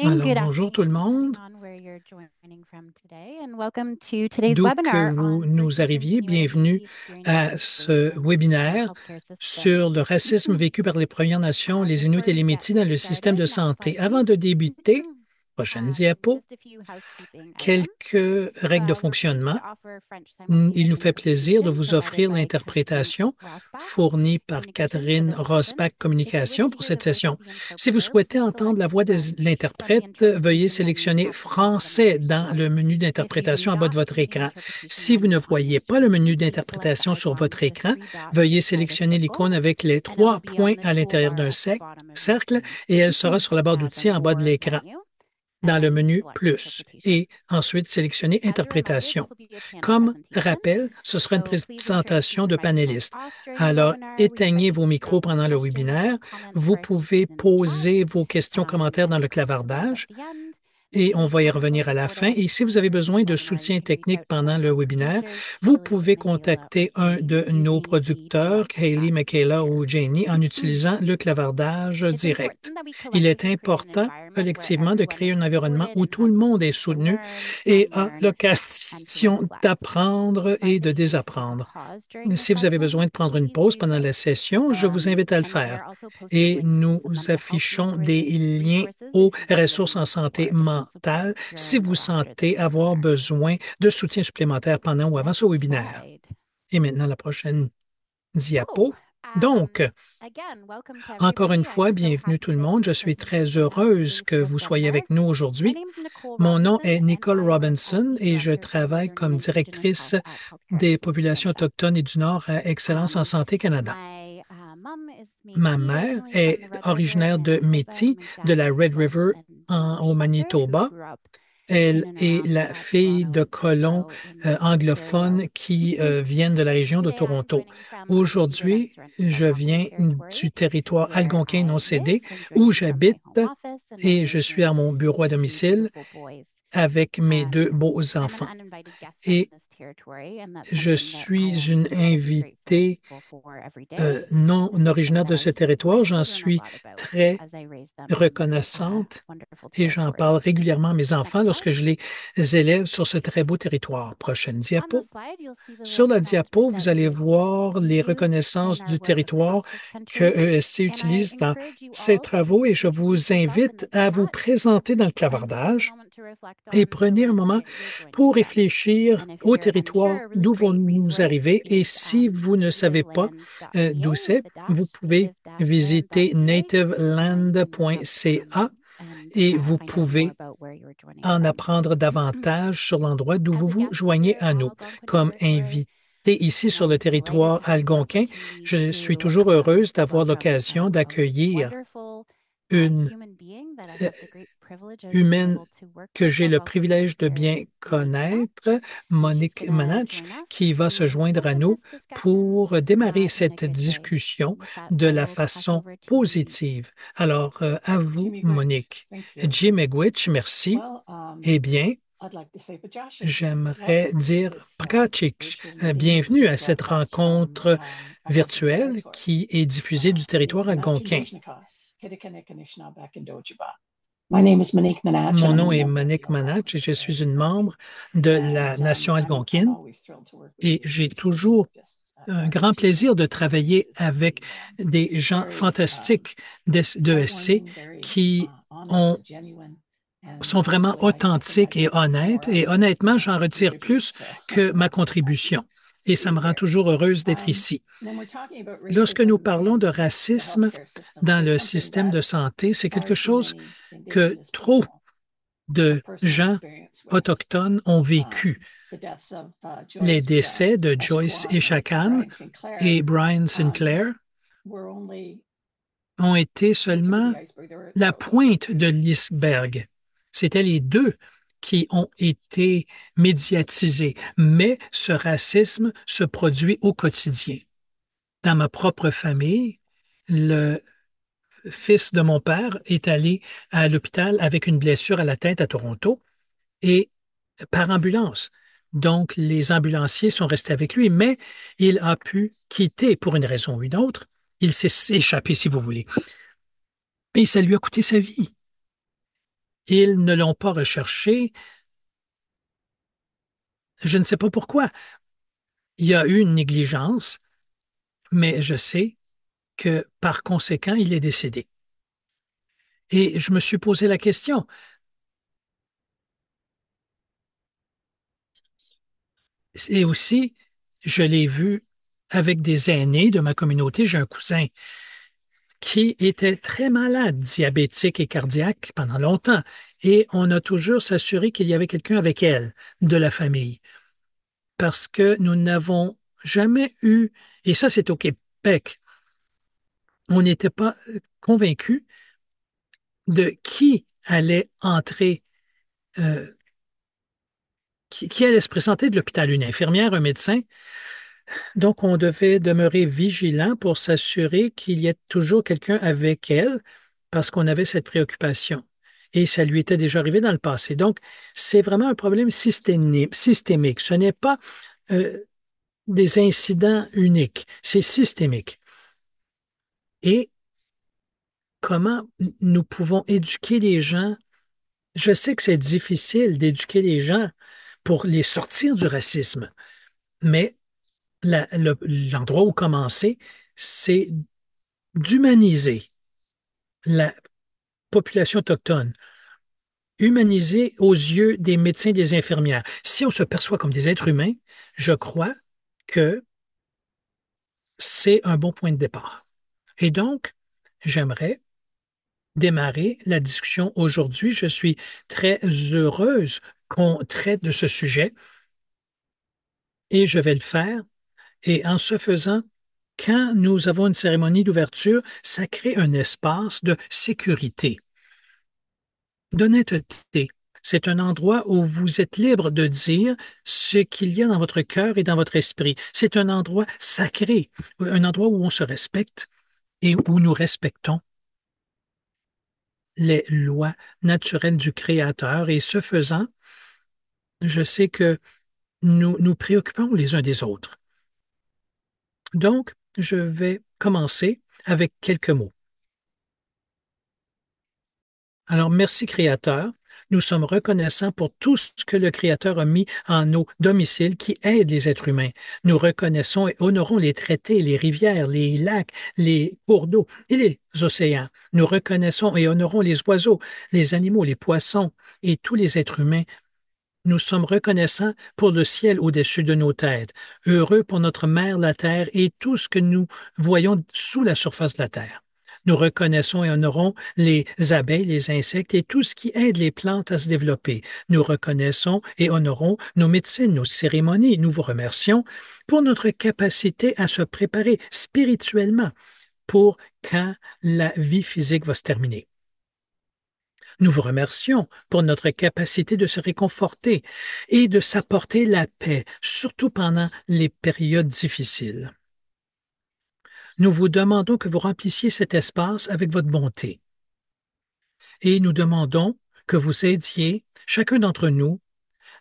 Alors, bonjour tout le monde. D'où que vous nous arriviez, bienvenue à ce webinaire sur le racisme vécu par les Premières Nations, les Inuits et les Métis dans le système de santé. Avant de débuter, prochaine diapo, quelques règles de fonctionnement. Il nous fait plaisir de vous offrir l'interprétation fournie par Catherine Rosbach Communication pour cette session. Si vous souhaitez entendre la voix de l'interprète, veuillez sélectionner Français dans le menu d'interprétation en bas de votre écran. Si vous ne voyez pas le menu d'interprétation sur votre écran, veuillez sélectionner l'icône avec les trois points à l'intérieur d'un cercle et elle sera sur la barre d'outils en bas de l'écran dans le menu Plus et ensuite sélectionner Interprétation. Comme rappel, ce sera une présentation de panélistes. Alors, éteignez vos micros pendant le webinaire. Vous pouvez poser vos questions, commentaires dans le clavardage et on va y revenir à la fin. Et si vous avez besoin de soutien technique pendant le webinaire, vous pouvez contacter un de nos producteurs, Hayley, Michaela ou Janie, en utilisant le clavardage direct. Il est important collectivement de créer un environnement où tout le monde est soutenu et a l'occasion d'apprendre et de désapprendre. Si vous avez besoin de prendre une pause pendant la session, je vous invite à le faire. Et nous affichons des liens aux ressources en santé mentale si vous sentez avoir besoin de soutien supplémentaire pendant ou avant ce webinaire. Et maintenant, la prochaine diapo. Donc, encore une fois, bienvenue tout le monde. Je suis très heureuse que vous soyez avec nous aujourd'hui. Mon nom est Nicole Robinson et je travaille comme directrice des populations autochtones et du Nord à Excellence en Santé Canada. Ma mère est originaire de Métis, de la Red River au Manitoba. Elle est la fille de colons anglophones qui viennent de la région de Toronto. Aujourd'hui, je viens du territoire algonquin non cédé où j'habite et je suis à mon bureau à domicile avec mes deux beaux enfants. Et je suis une invitée non originaire de ce territoire. J'en suis très reconnaissante et j'en parle régulièrement à mes enfants lorsque je les élève sur ce très beau territoire. Prochaine diapo. Sur la diapo, vous allez voir les reconnaissances du territoire que ESC utilise dans ses travaux et je vous invite à vous présenter dans le clavardage et prenez un moment pour réfléchir au territoire d'où vont-nous arriver et si vous ne savez pas d'où c'est, vous pouvez visiter nativeland.ca et vous pouvez en apprendre davantage sur l'endroit d'où vous vous joignez à nous. Comme invité ici sur le territoire algonquin, je suis toujours heureuse d'avoir l'occasion d'accueillir une humaine que j'ai le privilège de bien connaître, Monique Manach, qui va se joindre à nous pour démarrer cette discussion de la façon positive. Alors, à vous, Monique. Jim Egwich, merci. Eh bien, j'aimerais dire Prakachik, bienvenue à cette rencontre virtuelle qui est diffusée du territoire algonquin. Mon nom est Monique Manach et je suis une membre de la nation algonquine et j'ai toujours un grand plaisir de travailler avec des gens fantastiques d'ESC qui sont vraiment authentiques et honnêtes. Et honnêtement, j'en retire plus que ma contribution. Et ça me rend toujours heureuse d'être ici. Lorsque nous parlons de racisme dans le système de santé, c'est quelque chose que trop de gens autochtones ont vécu. Les décès de Joyce Echaquan et Brian Sinclair ont été seulement la pointe de l'iceberg. C'était les deux qui ont été médiatisés, mais ce racisme se produit au quotidien. Dans ma propre famille, le fils de mon père est allé à l'hôpital avec une blessure à la tête à Toronto et par ambulance. Donc, les ambulanciers sont restés avec lui, mais il a pu quitter pour une raison ou une autre. Il s'est échappé, si vous voulez. Et ça lui a coûté sa vie. Ils ne l'ont pas recherché. Je ne sais pas pourquoi. Il y a eu une négligence, mais je sais que par conséquent, il est décédé. Et je me suis posé la question. Et aussi, je l'ai vu avec des aînés de ma communauté. J'ai un cousin qui était très malade, diabétique et cardiaque pendant longtemps. Et on a toujours s'assuré qu'il y avait quelqu'un avec elle de la famille. Parce que nous n'avons jamais eu, et ça c'est au Québec, on n'était pas convaincu de qui allait entrer, euh, qui allait se présenter de l'hôpital, une infirmière, un médecin. Donc, on devait demeurer vigilant pour s'assurer qu'il y ait toujours quelqu'un avec elle parce qu'on avait cette préoccupation. Et ça lui était déjà arrivé dans le passé. Donc, c'est vraiment un problème systémique. Ce n'est pas euh, des incidents uniques, c'est systémique. Et comment nous pouvons éduquer les gens? Je sais que c'est difficile d'éduquer les gens pour les sortir du racisme, mais l'endroit où commencer, c'est d'humaniser la population autochtone, humaniser aux yeux des médecins et des infirmières. Si on se perçoit comme des êtres humains, je crois que c'est un bon point de départ. Et donc, j'aimerais démarrer la discussion aujourd'hui. Je suis très heureuse qu'on traite de ce sujet et je vais le faire. Et en ce faisant, quand nous avons une cérémonie d'ouverture, ça crée un espace de sécurité, d'honnêteté. C'est un endroit où vous êtes libre de dire ce qu'il y a dans votre cœur et dans votre esprit. C'est un endroit sacré, un endroit où on se respecte et où nous respectons les lois naturelles du Créateur. Et ce faisant, je sais que nous nous préoccupons les uns des autres. Donc, je vais commencer avec quelques mots. Alors, merci Créateur. Nous sommes reconnaissants pour tout ce que le Créateur a mis en nos domiciles qui aident les êtres humains. Nous reconnaissons et honorons les traités, les rivières, les lacs, les cours d'eau et les océans. Nous reconnaissons et honorons les oiseaux, les animaux, les poissons et tous les êtres humains. Nous sommes reconnaissants pour le ciel au-dessus de nos têtes, heureux pour notre mère, la terre, et tout ce que nous voyons sous la surface de la terre. Nous reconnaissons et honorons les abeilles, les insectes et tout ce qui aide les plantes à se développer. Nous reconnaissons et honorons nos médecines, nos cérémonies. Nous vous remercions pour notre capacité à se préparer spirituellement pour quand la vie physique va se terminer. Nous vous remercions pour notre capacité de se réconforter et de s'apporter la paix, surtout pendant les périodes difficiles. Nous vous demandons que vous remplissiez cet espace avec votre bonté. Et nous demandons que vous aidiez chacun d'entre nous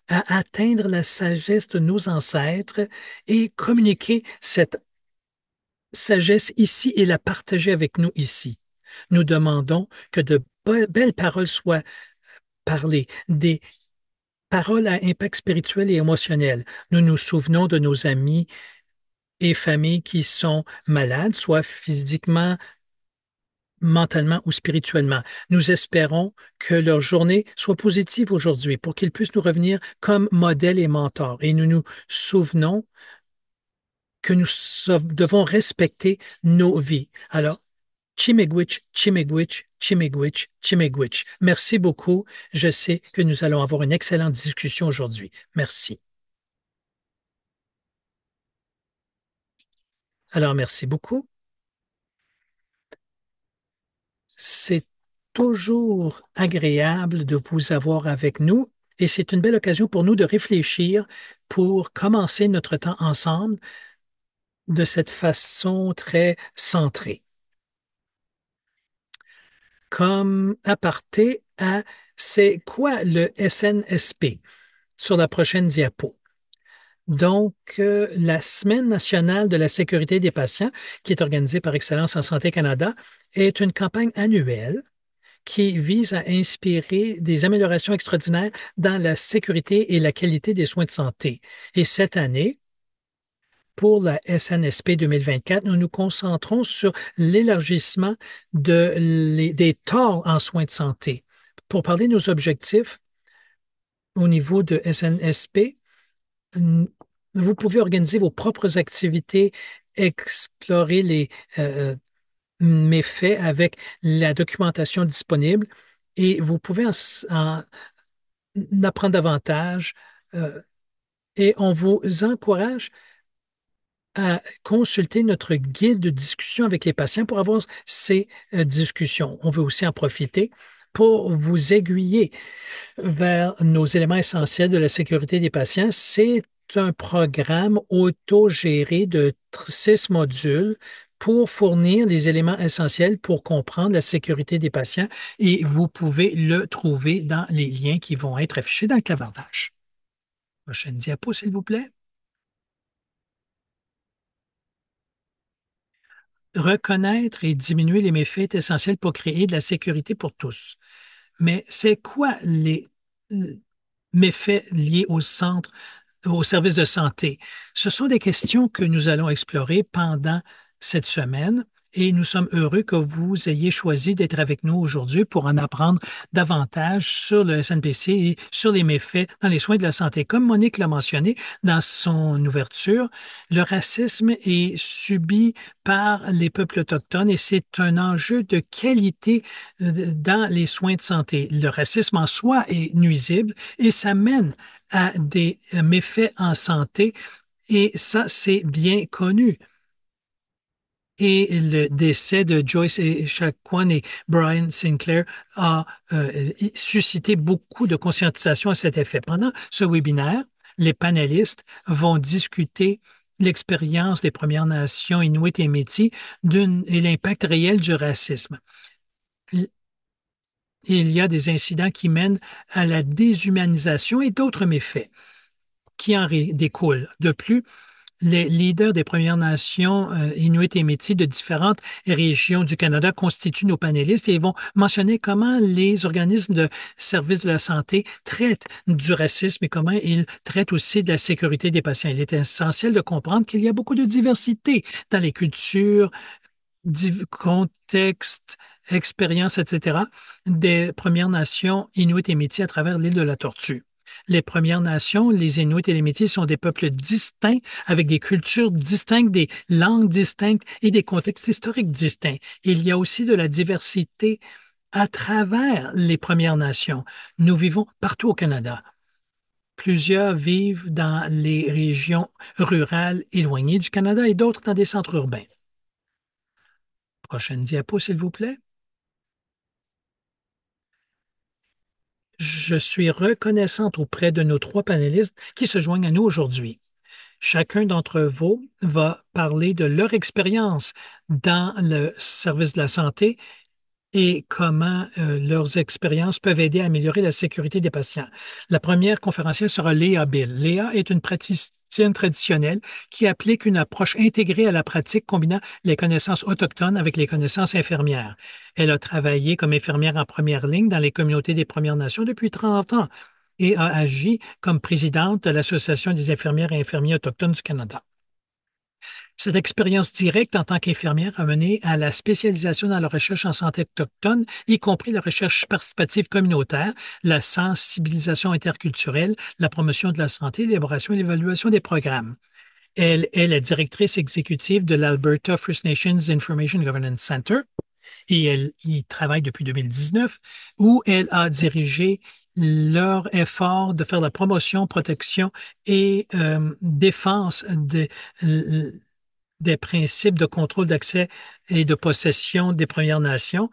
à atteindre la sagesse de nos ancêtres et communiquer cette sagesse ici et la partager avec nous ici. Nous demandons que de belles paroles soient parlées, des paroles à impact spirituel et émotionnel. Nous nous souvenons de nos amis et familles qui sont malades, soit physiquement, mentalement ou spirituellement. Nous espérons que leur journée soit positive aujourd'hui pour qu'ils puissent nous revenir comme modèles et mentors. Et nous nous souvenons que nous devons respecter nos vies. Alors, Chimegwich, Chimegwich, Chimegwich, Chimegwich. Merci beaucoup. Je sais que nous allons avoir une excellente discussion aujourd'hui. Merci. Alors, merci beaucoup. C'est toujours agréable de vous avoir avec nous et c'est une belle occasion pour nous de réfléchir pour commencer notre temps ensemble de cette façon très centrée. Comme aparté à c'est quoi le SNSP sur la prochaine diapo. Donc, la Semaine nationale de la sécurité des patients, qui est organisée par Excellence en Santé Canada, est une campagne annuelle qui vise à inspirer des améliorations extraordinaires dans la sécurité et la qualité des soins de santé. Et cette année, pour la SNSP 2024, nous nous concentrons sur l'élargissement des torts en soins de santé. Pour parler de nos objectifs au niveau de SNSP, vous pouvez organiser vos propres activités, explorer les méfaits avec la documentation disponible et vous pouvez en apprendre davantage et on vous encourage à consulter notre guide de discussion avec les patients pour avoir ces discussions. On veut aussi en profiter pour vous aiguiller vers nos éléments essentiels de la sécurité des patients. C'est un programme autogéré de 6 modules pour fournir les éléments essentiels pour comprendre la sécurité des patients et vous pouvez le trouver dans les liens qui vont être affichés dans le clavardage. Prochaine diapo, s'il vous plaît. Reconnaître et diminuer les méfaits est essentiel pour créer de la sécurité pour tous. Mais c'est quoi les méfaits liés au centre, au service de santé? Ce sont des questions que nous allons explorer pendant cette semaine et nous sommes heureux que vous ayez choisi d'être avec nous aujourd'hui pour en apprendre davantage sur le SNPC et sur les méfaits dans les soins de la santé. Comme Monique l'a mentionné dans son ouverture, le racisme est subi par les peuples autochtones et c'est un enjeu de qualité dans les soins de santé. Le racisme en soi est nuisible et ça mène à des méfaits en santé et ça, c'est bien connu. Et le décès de Joyce et Chacuan et Brian Sinclair a suscité beaucoup de conscientisation à cet effet. Pendant ce webinaire, les panélistes vont discuter l'expérience des Premières Nations Inuit et Métis et l'impact réel du racisme. Il y a des incidents qui mènent à la déshumanisation et d'autres méfaits qui en découlent. De plus, les leaders des Premières Nations Inuit et Métis de différentes régions du Canada constituent nos panélistes et ils vont mentionner comment les organismes de services de la santé traitent du racisme et comment ils traitent aussi de la sécurité des patients. Il est essentiel de comprendre qu'il y a beaucoup de diversité dans les cultures, contextes, expériences, etc., des Premières Nations Inuit et Métis à travers l'île de la Tortue. Les Premières Nations, les Inuits et les Métis sont des peuples distincts, avec des cultures distinctes, des langues distinctes et des contextes historiques distincts. Il y a aussi de la diversité à travers les Premières Nations. Nous vivons partout au Canada. Plusieurs vivent dans les régions rurales éloignées du Canada et d'autres dans des centres urbains. Prochaine diapo, s'il vous plaît. Je suis reconnaissante auprès de nos 3 panélistes qui se joignent à nous aujourd'hui. Chacun d'entre vous va parler de leur expérience dans le service de la santé et comment leurs expériences peuvent aider à améliorer la sécurité des patients. La première conférencière sera Léa Bill. Léa est une praticienne traditionnelle qui applique une approche intégrée à la pratique combinant les connaissances autochtones avec les connaissances infirmières. Elle a travaillé comme infirmière en première ligne dans les communautés des Premières Nations depuis 30 ans et a agi comme présidente de l'Association des infirmières et infirmiers autochtones du Canada. Cette expérience directe en tant qu'infirmière a mené à la spécialisation dans la recherche en santé autochtone, y compris la recherche participative communautaire, la sensibilisation interculturelle, la promotion de la santé, l'élaboration et l'évaluation des programmes. Elle est la directrice exécutive de l'Alberta First Nations Information Governance Center et elle y travaille depuis 2019, où elle a dirigé leur effort de faire la promotion, protection et défense des principes de contrôle d'accès et de possession des Premières Nations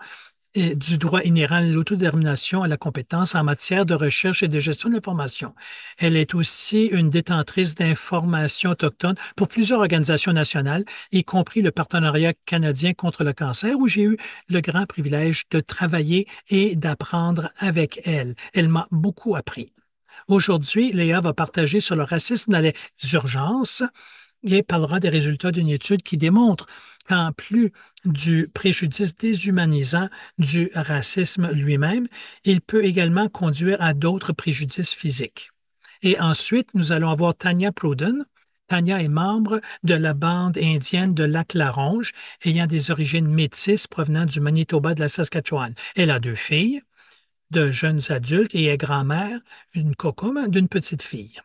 et du droit inhérent à l'autodétermination et à la compétence en matière de recherche et de gestion de l'information. Elle est aussi une détentrice d'informations autochtones pour plusieurs organisations nationales, y compris le Partenariat canadien contre le cancer, où j'ai eu le grand privilège de travailler et d'apprendre avec elle. Elle m'a beaucoup appris. Aujourd'hui, Léa va partager sur le racisme dans les urgences et parlera des résultats d'une étude qui démontre qu'en plus du préjudice déshumanisant du racisme lui-même, il peut également conduire à d'autres préjudices physiques. Et ensuite, nous allons avoir Tanya Proden. Tanya est membre de la bande indienne de Lac-La-Ronge, ayant des origines métisses provenant du Manitoba de la Saskatchewan. Elle a deux filles, de jeunes adultes, et est grand-mère, une cocum, d'une petite fille.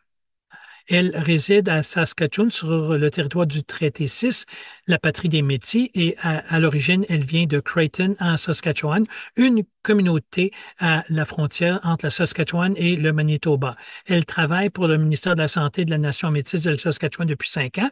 Elle réside à Saskatchewan sur le territoire du Traité 6, la patrie des Métis, et à l'origine, elle vient de Creighton, en Saskatchewan, une communauté à la frontière entre la Saskatchewan et le Manitoba. Elle travaille pour le ministère de la Santé de la Nation métisse de la Saskatchewan depuis 5 ans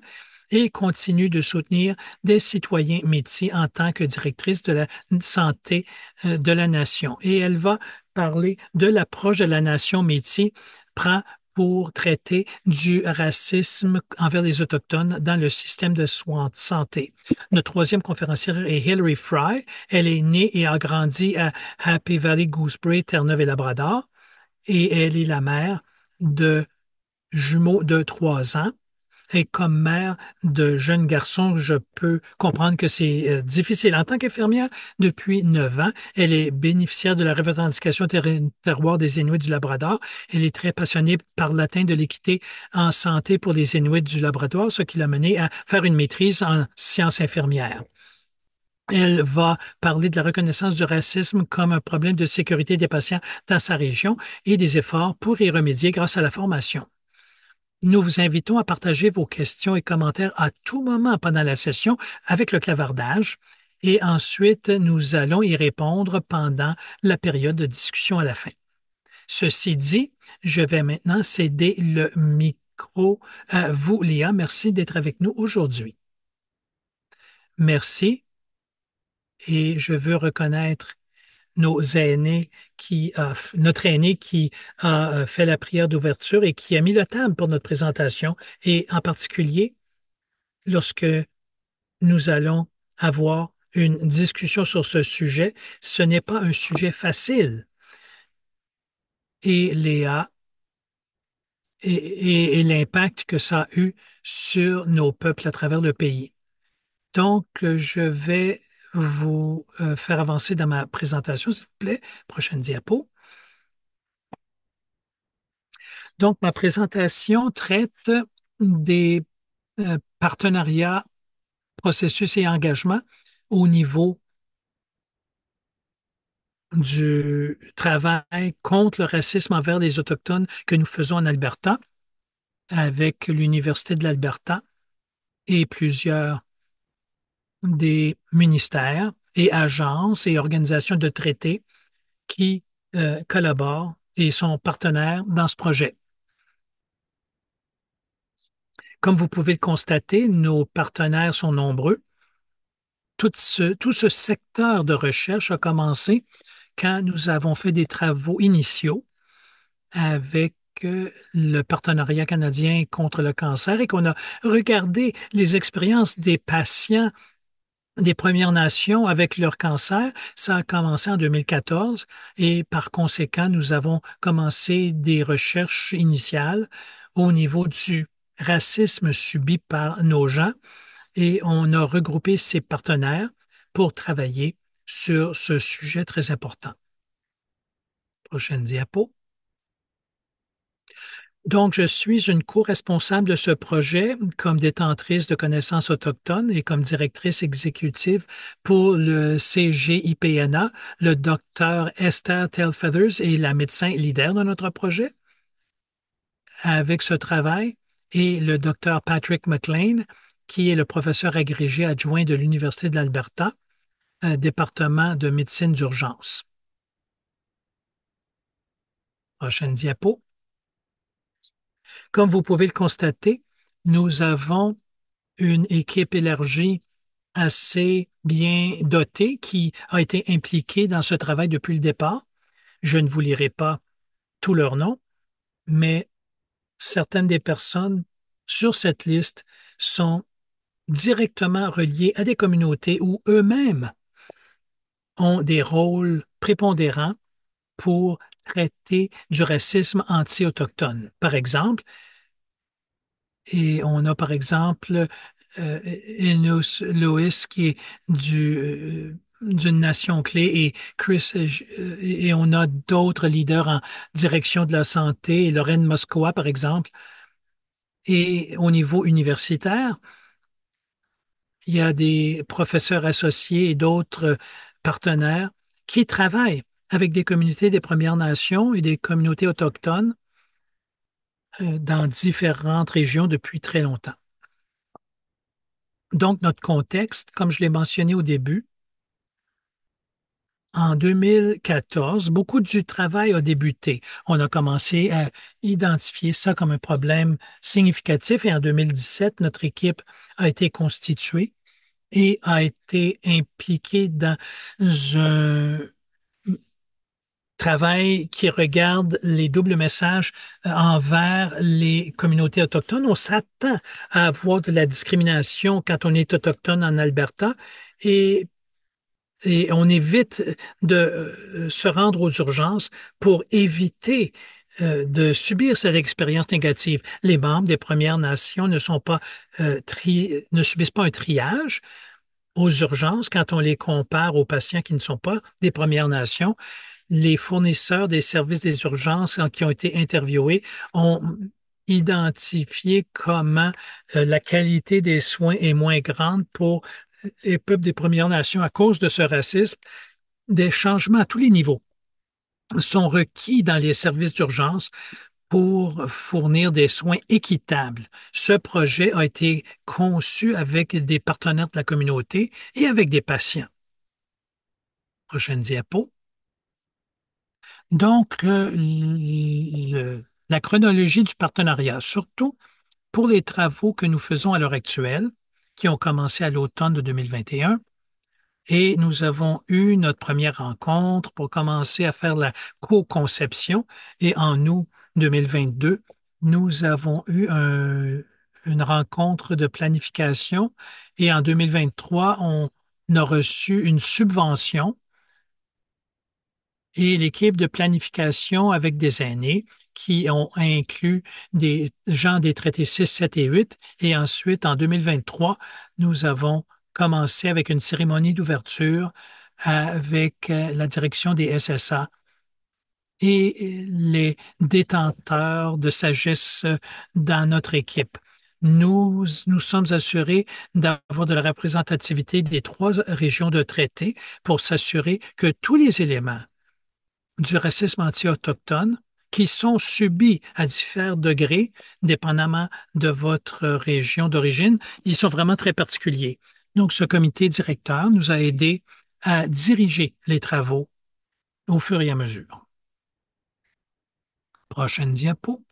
et continue de soutenir des citoyens métis en tant que directrice de la santé de la nation. Et elle va parler de l'approche de la nation métis prend pour traiter du racisme envers les Autochtones dans le système de soins de santé. Notre troisième conférencière est Hilary Fry. Elle est née et a grandi à Happy Valley, Gooseberry, Terre-Neuve et Labrador. Et elle est la mère de jumeaux de 3 ans. Et comme mère de jeunes garçons, je peux comprendre que c'est difficile. En tant qu'infirmière, depuis 9 ans, elle est bénéficiaire de la revendication terroir des Inuits du Labrador. Elle est très passionnée par l'atteinte de l'équité en santé pour les Inuits du Labrador, ce qui l'a menée à faire une maîtrise en sciences infirmières. Elle va parler de la reconnaissance du racisme comme un problème de sécurité des patients dans sa région et des efforts pour y remédier grâce à la formation. Nous vous invitons à partager vos questions et commentaires à tout moment pendant la session avec le clavardage et ensuite nous allons y répondre pendant la période de discussion à la fin. Ceci dit, je vais maintenant céder le micro à vous, Léa. Merci d'être avec nous aujourd'hui. Merci et je veux reconnaître nos aînés notre aîné qui a fait la prière d'ouverture et qui a mis le thème pour notre présentation, et en particulier lorsque nous allons avoir une discussion sur ce sujet, ce n'est pas un sujet facile. Et Léa et l'impact que ça a eu sur nos peuples à travers le pays. Donc, je vais vous faire avancer dans ma présentation, s'il vous plaît. Prochaine diapo. Donc, ma présentation traite des partenariats, processus et engagements au niveau du travail contre le racisme envers les Autochtones que nous faisons en Alberta avec l'Université de l'Alberta et plusieurs des ministères et agences et organisations de traités qui collaborent et sont partenaires dans ce projet. Comme vous pouvez le constater, nos partenaires sont nombreux. Tout ce secteur de recherche a commencé quand nous avons fait des travaux initiaux avec le partenariat canadien contre le cancer et qu'on a regardé les expériences des patients des Premières Nations avec leur cancer. Ça a commencé en 2014 et par conséquent, nous avons commencé des recherches initiales au niveau du racisme subi par nos gens et on a regroupé ces partenaires pour travailler sur ce sujet très important. Prochaine diapo. Donc, je suis une co-responsable de ce projet comme détentrice de connaissances autochtones et comme directrice exécutive pour le CGIPNA. Le docteur Esther Telfeathers est la médecin leader de notre projet. Avec ce travail, et le docteur Patrick McLean, qui est le professeur agrégé adjoint de l'Université de l'Alberta, département de médecine d'urgence. Prochaine diapo. Comme vous pouvez le constater, nous avons une équipe élargie assez bien dotée qui a été impliquée dans ce travail depuis le départ. Je ne vous lirai pas tous leurs noms, mais certaines des personnes sur cette liste sont directement reliées à des communautés où eux-mêmes ont des rôles prépondérants pour traiter du racisme anti-autochtone. Par exemple, et on a par exemple Enos Lewis, qui est d'une nation clé, et et on a d'autres leaders en direction de la santé, Lorraine Moscoa, par exemple. Et au niveau universitaire, il y a des professeurs associés et d'autres partenaires qui travaillent avec des communautés des Premières Nations et des communautés autochtones dans différentes régions depuis très longtemps. Donc, notre contexte, comme je l'ai mentionné au début, en 2014, beaucoup du travail a débuté. On a commencé à identifier ça comme un problème significatif et en 2017, notre équipe a été constituée et a été impliquée dans un travail qui regarde les doubles messages envers les communautés autochtones. On s'attend à avoir de la discrimination quand on est autochtone en Alberta et on évite de se rendre aux urgences pour éviter de subir cette expérience négative. Les membres des Premières Nations ne sont pas ne subissent pas un triage aux urgences quand on les compare aux patients qui ne sont pas des Premières Nations. Les fournisseurs des services des urgences qui ont été interviewés ont identifié comment la qualité des soins est moins grande pour les peuples des Premières Nations à cause de ce racisme. Des changements à tous les niveaux sont requis dans les services d'urgence pour fournir des soins équitables. Ce projet a été conçu avec des partenaires de la communauté et avec des patients. Prochaine diapo. Donc, la chronologie du partenariat, surtout pour les travaux que nous faisons à l'heure actuelle, qui ont commencé à l'automne de 2021, et nous avons eu notre première rencontre pour commencer à faire la co-conception. Et en août 2022, nous avons eu une rencontre de planification. Et en 2023, on a reçu une subvention et l'équipe de planification avec des aînés qui ont inclus des gens des traités 6, 7 et 8. Et ensuite, en 2023, nous avons commencé avec une cérémonie d'ouverture avec la direction des SSA et les détenteurs de sagesse dans notre équipe. Nous sommes assurés d'avoir de la représentativité des 3 régions de traité pour s'assurer que tous les éléments du racisme anti-autochtone qui sont subis à différents degrés, dépendamment de votre région d'origine. Ils sont vraiment très particuliers. Donc, ce comité directeur nous a aidés à diriger les travaux au fur et à mesure. Prochaine diapo.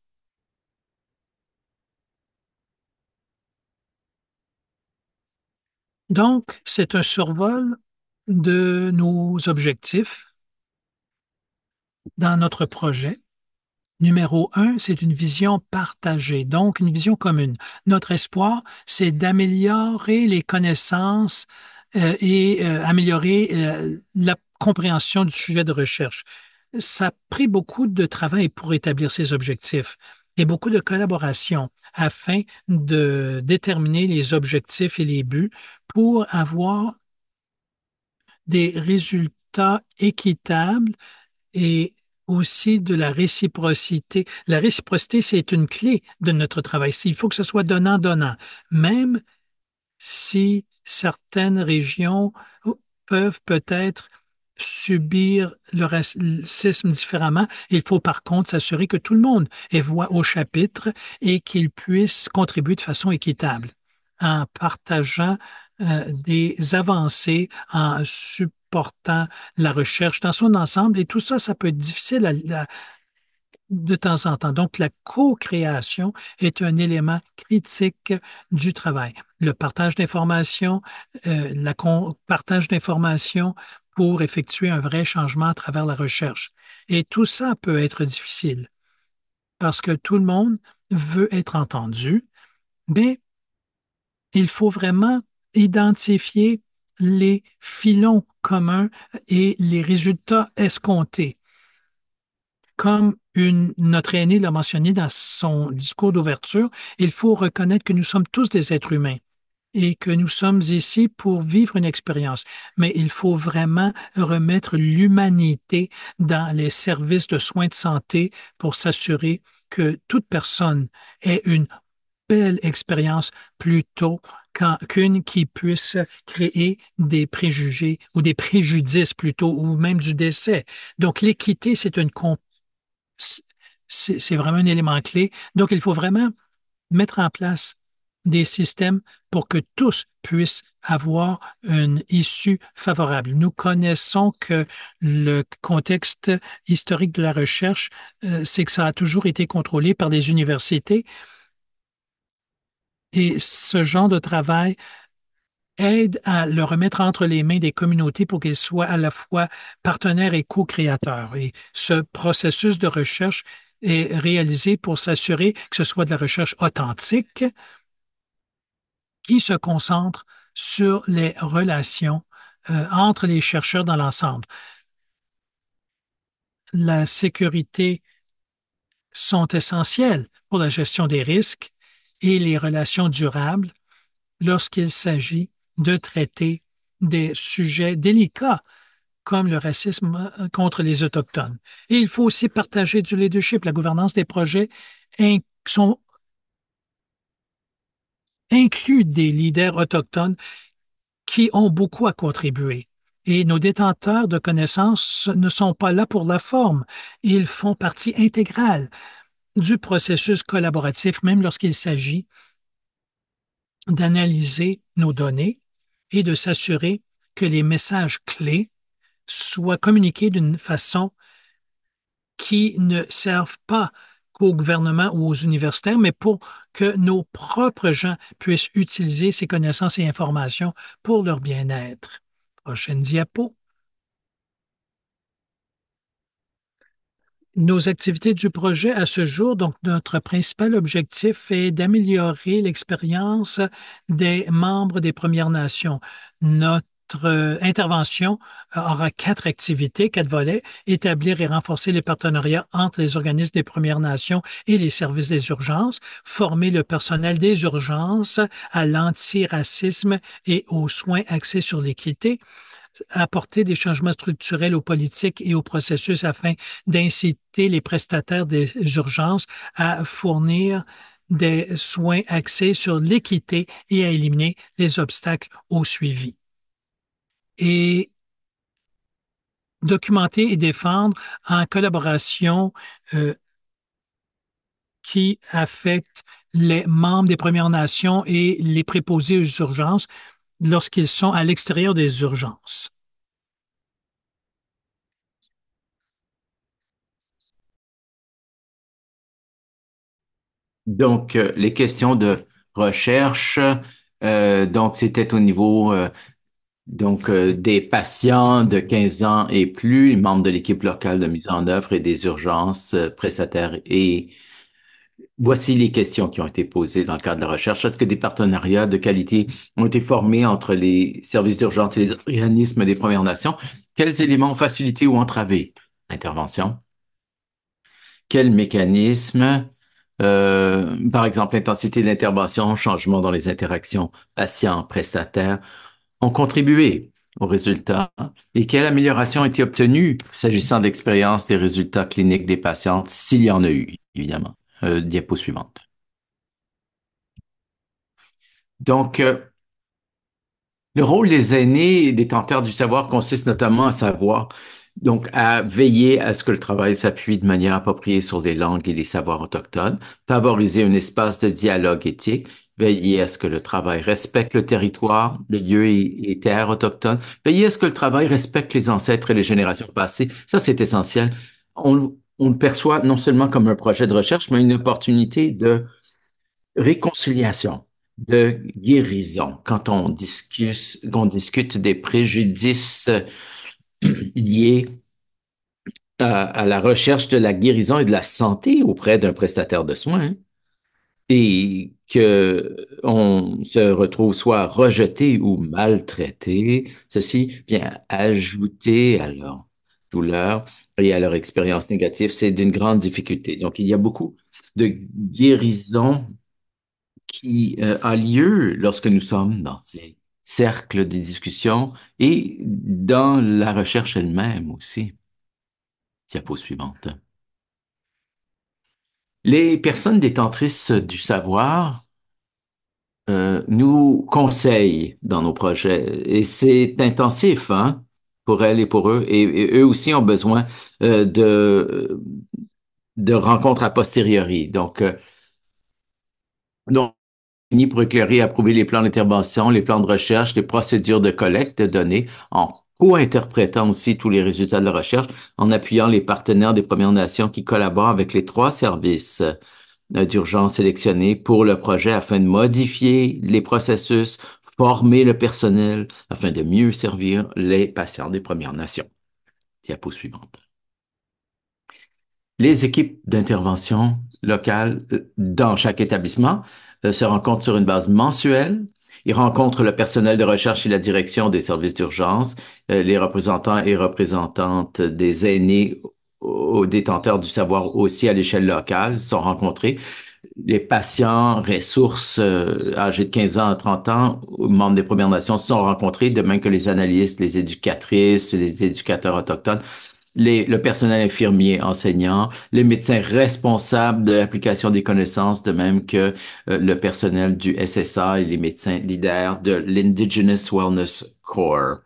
Donc, c'est un survol de nos objectifs dans notre projet. Numéro 1, c'est une vision partagée, donc une vision commune. Notre espoir, c'est d'améliorer les connaissances et améliorer la compréhension du sujet de recherche. Ça a pris beaucoup de travail pour établir ces objectifs et beaucoup de collaboration afin de déterminer les objectifs et les buts pour avoir des résultats équitables et aussi de la réciprocité. La réciprocité, c'est une clé de notre travail. Il faut que ce soit donnant-donnant, même si certaines régions peuvent peut-être subir le racisme différemment. Il faut par contre s'assurer que tout le monde ait voix au chapitre et qu'il puisse contribuer de façon équitable en partageant des avancées, en supportant la recherche dans son ensemble. Et tout ça, ça peut être difficile de temps en temps. Donc, la co-création est un élément critique du travail. Le partage d'informations, partage d'informations pour effectuer un vrai changement à travers la recherche. Et tout ça peut être difficile parce que tout le monde veut être entendu, mais il faut vraiment identifier les filons communs et les résultats escomptés. Comme notre aîné l'a mentionné dans son discours d'ouverture, il faut reconnaître que nous sommes tous des êtres humains et que nous sommes ici pour vivre une expérience. Mais il faut vraiment remettre l'humanité dans les services de soins de santé pour s'assurer que toute personne ait une belle expérience plutôt qu'une qui puisse créer des préjugés ou des préjudices plutôt, ou même du décès. Donc, l'équité, c'est vraiment un élément clé. Donc, il faut vraiment mettre en place des systèmes pour que tous puissent avoir une issue favorable. Nous connaissons que le contexte historique de la recherche, c'est que ça a toujours été contrôlé par les universités et ce genre de travail aide à le remettre entre les mains des communautés pour qu'ils soient à la fois partenaires et co-créateurs. Et ce processus de recherche est réalisé pour s'assurer que ce soit de la recherche authentique qui se concentre sur les relations entre les chercheurs dans l'ensemble. La sécurité sont essentielles pour la gestion des risques et les relations durables lorsqu'il s'agit de traiter des sujets délicats comme le racisme contre les Autochtones. Et il faut aussi partager du leadership. La gouvernance des projets sont inclus des leaders autochtones qui ont beaucoup à contribuer. Et nos détenteurs de connaissances ne sont pas là pour la forme. Ils font partie intégrale du processus collaboratif, même lorsqu'il s'agit d'analyser nos données et de s'assurer que les messages clés soient communiqués d'une façon qui ne servent pas qu'au gouvernement ou aux universitaires, mais pour que nos propres gens puissent utiliser ces connaissances et informations pour leur bien-être. Prochaine diapo. Nos activités du projet à ce jour, donc notre principal objectif est d'améliorer l'expérience des membres des Premières Nations. Notre intervention aura quatre activités, quatre volets: établir et renforcer les partenariats entre les organismes des Premières Nations et les services des urgences, former le personnel des urgences à l'antiracisme et aux soins axés sur l'équité, apporter des changements structurels aux politiques et aux processus afin d'inciter les prestataires des urgences à fournir des soins axés sur l'équité et à éliminer les obstacles au suivi. Et documenter et défendre en collaboration qui affecte les membres des Premières Nations et les préposés aux urgences lorsqu'ils sont à l'extérieur des urgences. Donc, les questions de recherche, donc c'était au niveau des patients de 15 ans et plus, membres de l'équipe locale de mise en œuvre et des urgences, prestataires. Et voici les questions qui ont été posées dans le cadre de la recherche. Est-ce que des partenariats de qualité ont été formés entre les services d'urgence et les organismes des Premières Nations? Quels éléments ont facilité ou entravé l'intervention? Quels mécanismes, par exemple, l'intensité de l'intervention, changement dans les interactions patients-prestataires, ont contribué aux résultats et quelle amélioration a été obtenue s'agissant d'expérience des résultats cliniques des patientes, s'il y en a eu, évidemment. Diapo suivante. Donc, le rôle des aînés et détenteurs du savoir consiste notamment à savoir, donc à veiller à ce que le travail s'appuie de manière appropriée sur des langues et des savoirs autochtones, favoriser un espace de dialogue éthique, veiller à ce que le travail respecte le territoire, les lieux et terres autochtones, veiller à ce que le travail respecte les ancêtres et les générations passées. Ça, c'est essentiel. On le perçoit non seulement comme un projet de recherche, mais une opportunité de réconciliation, de guérison, quand on discute des préjudices liés à la recherche de la guérison et de la santé auprès d'un prestataire de soins, hein, et que on se retrouve soit rejeté ou maltraité, ceci vient ajouter à leur douleur et à leur expérience négative. C'est d'une grande difficulté. Donc, il y a beaucoup de guérison qui a lieu lorsque nous sommes dans ces cercles de discussion et dans la recherche elle-même aussi. Diapo suivante. Les personnes détentrices du savoir nous conseillent dans nos projets et c'est intensif, hein, pour elles et pour eux. Et eux aussi ont besoin de rencontres a posteriori. Donc, ni pour éclairer et approuver les plans d'intervention, les plans de recherche, les procédures de collecte de données, en co-interprétant aussi tous les résultats de la recherche, en appuyant les partenaires des Premières Nations qui collaborent avec les trois services d'urgence sélectionnés pour le projet afin de modifier les processus, former le personnel afin de mieux servir les patients des Premières Nations. Diapo suivante. Les équipes d'intervention locale dans chaque établissement se rencontrent sur une base mensuelle. Ils rencontrent le personnel de recherche et la direction des services d'urgence, les représentants et représentantes des aînés aux détenteurs du savoir aussi à l'échelle locale sont rencontrés. Les patients, ressources âgés de 15 ans à 30 ans, membres des Premières Nations, sont rencontrés, de même que les analystes, les éducatrices, les éducateurs autochtones le personnel infirmier enseignant, les médecins responsables de l'application des connaissances, de même que le personnel du SSA et les médecins leaders de l'Indigenous Wellness Corps.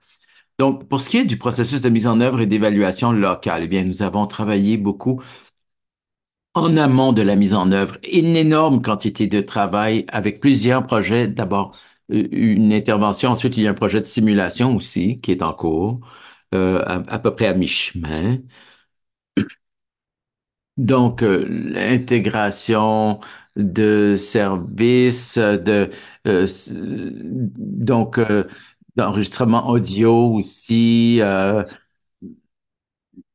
Donc, pour ce qui est du processus de mise en œuvre et d'évaluation locale, eh bien, nous avons travaillé beaucoup en amont de la mise en œuvre, une énorme quantité de travail avec plusieurs projets. D'abord, une intervention, ensuite il y a un projet de simulation aussi qui est en cours, à peu près à mi-chemin. Donc, l'intégration de services, donc d'enregistrement audio aussi,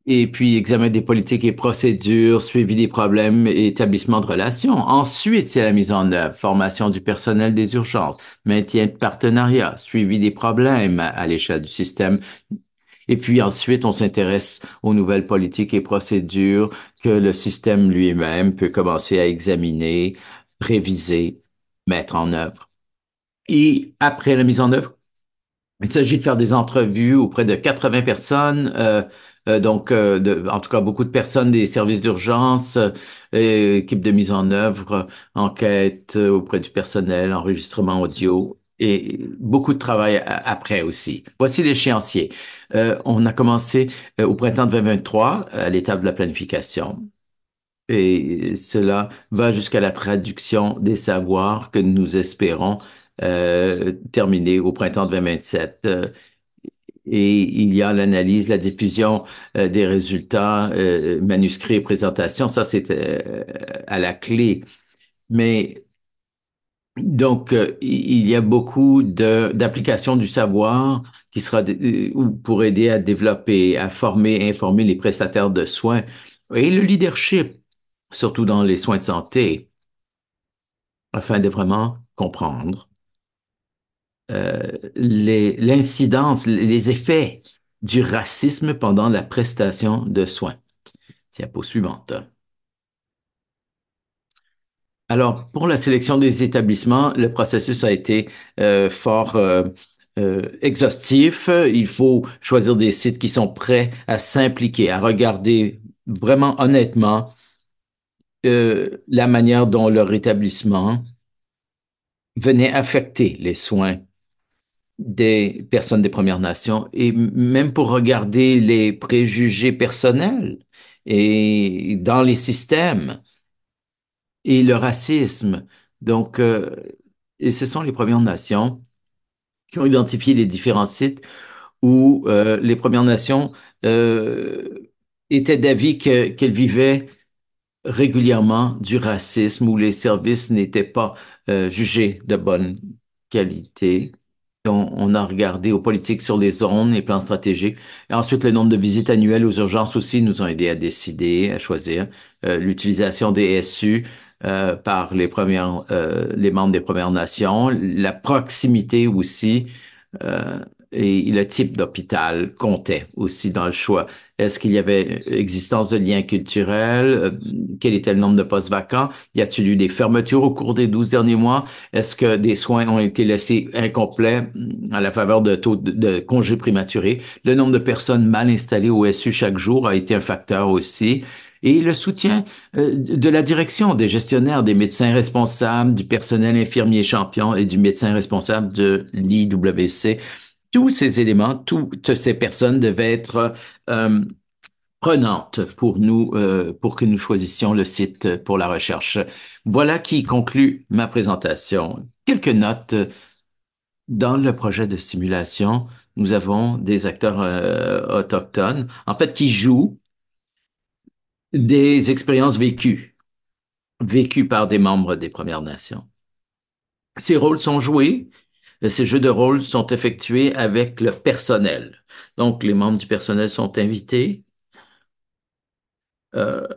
et puis examen des politiques et procédures, suivi des problèmes et établissement de relations. Ensuite, c'est la mise en œuvre, formation du personnel des urgences, maintien de partenariat, suivi des problèmes à l'échelle du système et puis ensuite, on s'intéresse aux nouvelles politiques et procédures que le système lui-même peut commencer à examiner, réviser, mettre en œuvre. Et après la mise en œuvre, il s'agit de faire des entrevues auprès de 80 personnes, en tout cas beaucoup de personnes des services d'urgence, équipe de mise en œuvre, enquête auprès du personnel, enregistrement audio et beaucoup de travail après aussi. Voici l'échéancier. On a commencé au printemps de 2023 à l'étape de la planification. Et cela va jusqu'à la traduction des savoirs que nous espérons terminer au printemps de 2027. Et il y a l'analyse, la diffusion des résultats, manuscrits et présentations. Ça, c'est à la clé. Mais donc, il y a beaucoup d'applications du savoir qui sera pour aider à développer, à former, informer les prestataires de soins et le leadership, surtout dans les soins de santé, afin de vraiment comprendre l'incidence, les effets du racisme pendant la prestation de soins. Diapo suivante. Alors, pour la sélection des établissements, le processus a été fort exhaustif. Il faut choisir des sites qui sont prêts à s'impliquer, à regarder vraiment honnêtement la manière dont leur établissement venait affecter les soins des personnes des Premières Nations et même pour regarder les préjugés personnels et dans les systèmes et le racisme. Donc, et ce sont les Premières Nations qui ont identifié les différents sites où les Premières Nations étaient d'avis qu'elles vivaient régulièrement du racisme, où les services n'étaient pas jugés de bonne qualité. On a regardé aux politiques sur les zones, les plans stratégiques. Et ensuite, le nombre de visites annuelles aux urgences aussi nous ont aidé à décider, à choisir l'utilisation des SU par les membres des Premières Nations, la proximité aussi. et le type d'hôpital comptait aussi dans le choix. Est-ce qu'il y avait existence de liens culturels? Quel était le nombre de postes vacants? Y a-t-il eu des fermetures au cours des 12 derniers mois? Est-ce que des soins ont été laissés incomplets à la faveur de taux de congés prématurés? Le nombre de personnes mal installées au SU chaque jour a été un facteur aussi. Et le soutien de la direction, des gestionnaires, des médecins responsables, du personnel infirmier champion et du médecin responsable de l'IWC. Tous ces éléments, toutes ces personnes devaient être prenantes pour nous, pour que nous choisissions le site pour la recherche. Voilà qui conclut ma présentation. Quelques notes. Dans le projet de simulation, nous avons des acteurs autochtones, en fait, qui jouent des expériences vécues par des membres des Premières Nations. Ces rôles sont joués, ces jeux de rôle sont effectués avec le personnel. Donc, les membres du personnel sont invités euh,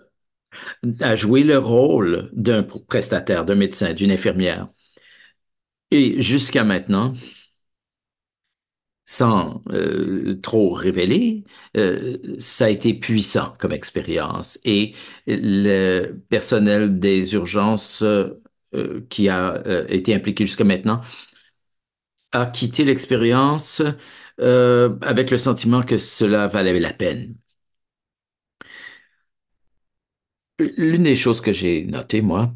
à jouer le rôle d'un prestataire, d'un médecin, d'une infirmière. Et jusqu'à maintenant, sans trop révéler, ça a été puissant comme expérience. Et le personnel des urgences qui a été impliqué jusqu'à maintenant a quitté l'expérience avec le sentiment que cela valait la peine. L'une des choses que j'ai notées, moi,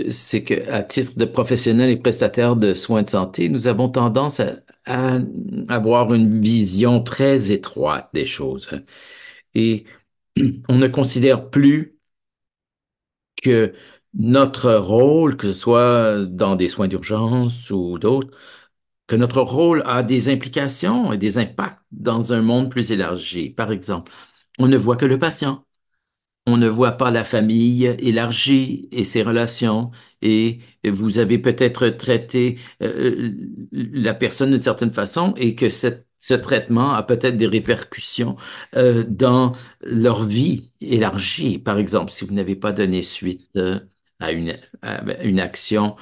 c'est qu'à titre de professionnels et prestataires de soins de santé, nous avons tendance à avoir une vision très étroite des choses. Et on ne considère plus que notre rôle, que ce soit dans des soins d'urgence ou d'autres, que notre rôle a des implications et des impacts dans un monde plus élargi. Par exemple, on ne voit que le patient. On ne voit pas la famille élargie et ses relations, et vous avez peut-être traité la personne d'une certaine façon et que ce traitement a peut-être des répercussions dans leur vie élargie. Par exemple, si vous n'avez pas donné suite à une action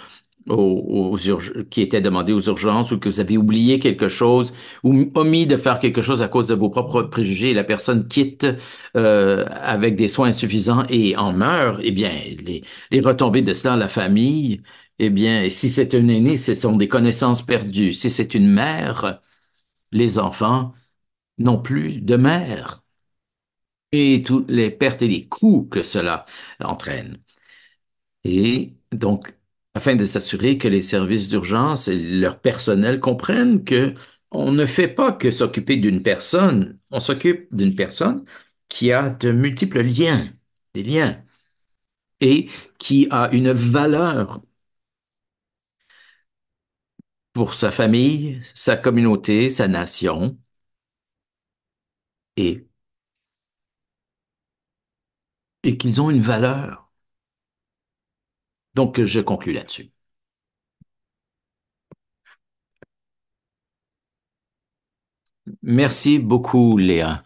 qui était demandé aux urgences ou que vous avez oublié quelque chose ou omis de faire quelque chose à cause de vos propres préjugés et la personne quitte avec des soins insuffisants et en meurt, eh bien, les retombées de cela, la famille, eh bien, si c'est un aîné, ce sont des connaissances perdues. Si c'est une mère, les enfants n'ont plus de mère et toutes les pertes et les coûts que cela entraîne. Et donc, afin de s'assurer que les services d'urgence et leur personnel comprennent que on ne fait pas que s'occuper d'une personne, on s'occupe d'une personne qui a de multiples liens, des liens, et qui a une valeur pour sa famille, sa communauté, sa nation, et, et qu'ils ont une valeur. Donc, je conclus là-dessus. Merci beaucoup, Léa.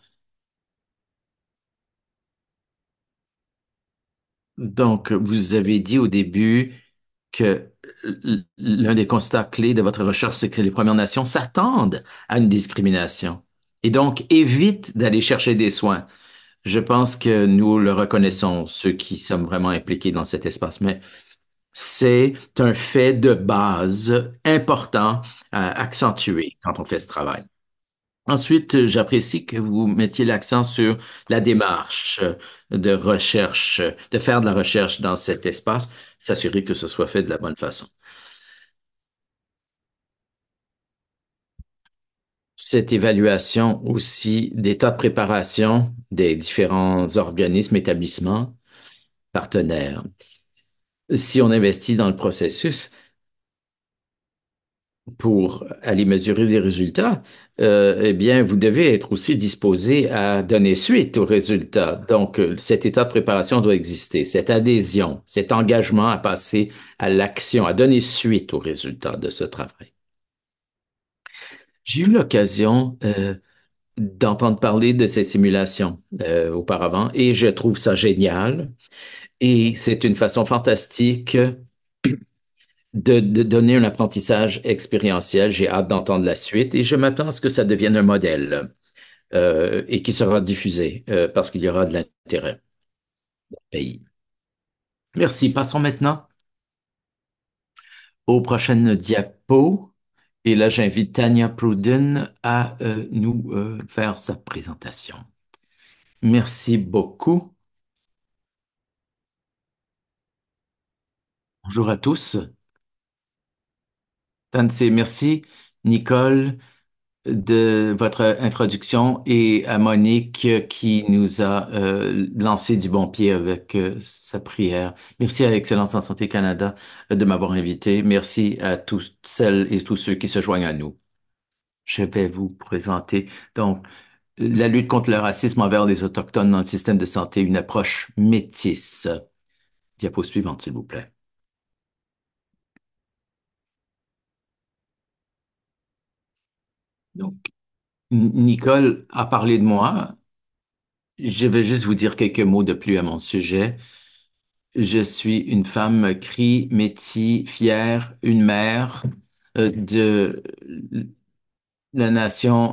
Donc, vous avez dit au début que l'un des constats clés de votre recherche, c'est que les Premières Nations s'attendent à une discrimination et donc évitent d'aller chercher des soins. Je pense que nous le reconnaissons, ceux qui sommes vraiment impliqués dans cet espace, mais c'est un fait de base important à accentuer quand on fait ce travail. Ensuite, j'apprécie que vous mettiez l'accent sur la démarche de recherche, de faire de la recherche dans cet espace, s'assurer que ce soit fait de la bonne façon. Cette évaluation aussi d'état de préparation des différents organismes, établissements, partenaires. Si on investit dans le processus pour aller mesurer les résultats, eh bien, vous devez être aussi disposé à donner suite aux résultats. Donc, cet état de préparation doit exister, cette adhésion, cet engagement à passer à l'action, à donner suite aux résultats de ce travail. J'ai eu l'occasion d'entendre parler de ces simulations auparavant et je trouve ça génial. Et c'est une façon fantastique de donner un apprentissage expérientiel. J'ai hâte d'entendre la suite et je m'attends à ce que ça devienne un modèle et qui sera diffusé parce qu'il y aura de l'intérêt au pays. Merci. Passons maintenant aux prochaines diapos. Et là, j'invite Tania Pruden à nous faire sa présentation. Merci beaucoup. Bonjour à tous. Tansé, merci, Nicole, de votre introduction et à Monique qui nous a lancé du bon pied avec sa prière. Merci à Excellence en Santé Canada de m'avoir invité. Merci à tous celles et tous ceux qui se joignent à nous. Je vais vous présenter donc la lutte contre le racisme envers les Autochtones dans le système de santé, une approche métisse. Diapo suivante, s'il vous plaît. Donc, Nicole a parlé de moi. Je vais juste vous dire quelques mots de plus à mon sujet. Je suis une femme cri, métis, fière, une mère de la nation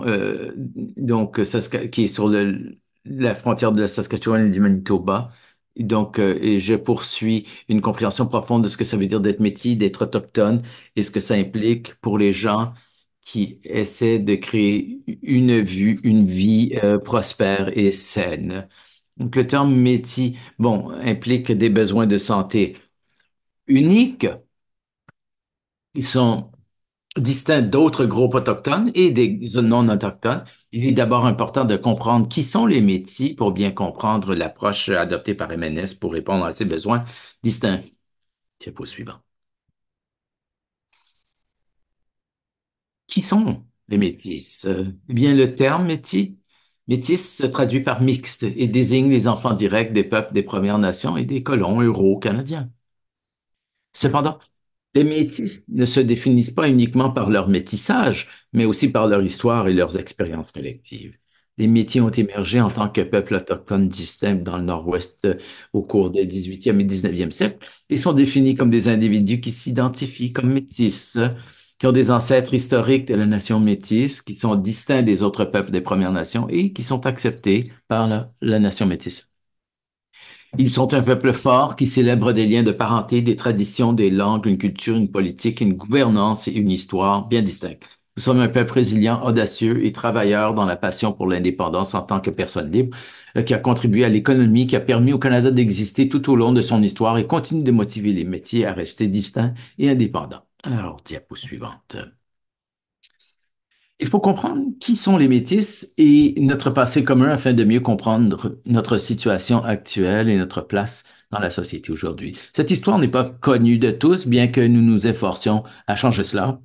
qui est sur la frontière de la Saskatchewan et du Manitoba. Et je poursuis une compréhension profonde de ce que ça veut dire d'être métis, d'être autochtone et ce que ça implique pour les gens qui essaient de créer une vie prospère et saine. Donc, le terme métis, bon, implique des besoins de santé uniques. Ils sont distincts d'autres groupes autochtones et des non-autochtones. Il est d'abord important de comprendre qui sont les Métis pour bien comprendre l'approche adoptée par MNS pour répondre à ces besoins distincts. Diapo suivant. Qui sont les Métis? Eh bien, le terme Métis se traduit par mixte et désigne les enfants directs des peuples des Premières Nations et des colons euro-canadiens. Cependant, les Métis ne se définissent pas uniquement par leur métissage, mais aussi par leur histoire et leurs expériences collectives. Les Métis ont émergé en tant que peuple autochtone distinct dans le Nord-Ouest au cours des 18e et 19e siècles et sont définis comme des individus qui s'identifient comme métis, qui ont des ancêtres historiques de la nation métisse, qui sont distincts des autres peuples des Premières Nations et qui sont acceptés par la nation métisse. Ils sont un peuple fort qui célèbre des liens de parenté, des traditions, des langues, une culture, une politique, une gouvernance et une histoire bien distinctes. Nous sommes un peuple résilient, audacieux et travailleur dans la passion pour l'indépendance en tant que personne libre, qui a contribué à l'économie, qui a permis au Canada d'exister tout au long de son histoire et continue de motiver les métiers à rester distincts et indépendants. Alors, diapo suivante. Il faut comprendre qui sont les Métis et notre passé commun afin de mieux comprendre notre situation actuelle et notre place dans la société aujourd'hui. Cette histoire n'est pas connue de tous, bien que nous nous efforcions à changer cela.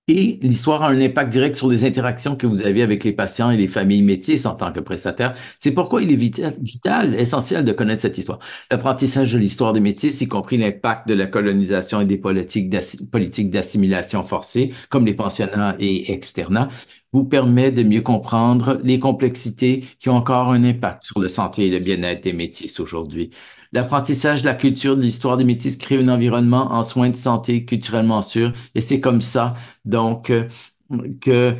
Et l'histoire a un impact direct sur les interactions que vous avez avec les patients et les familles métisses en tant que prestataire. C'est pourquoi il est vital, essentiel de connaître cette histoire. L'apprentissage de l'histoire des métis, y compris l'impact de la colonisation et des politiques d'assimilation forcée, comme les pensionnats et externats, vous permet de mieux comprendre les complexités qui ont encore un impact sur la santé et le bien-être des métis aujourd'hui. L'apprentissage de la culture, de l'histoire des métis crée un environnement en soins de santé culturellement sûr, et c'est comme ça donc, que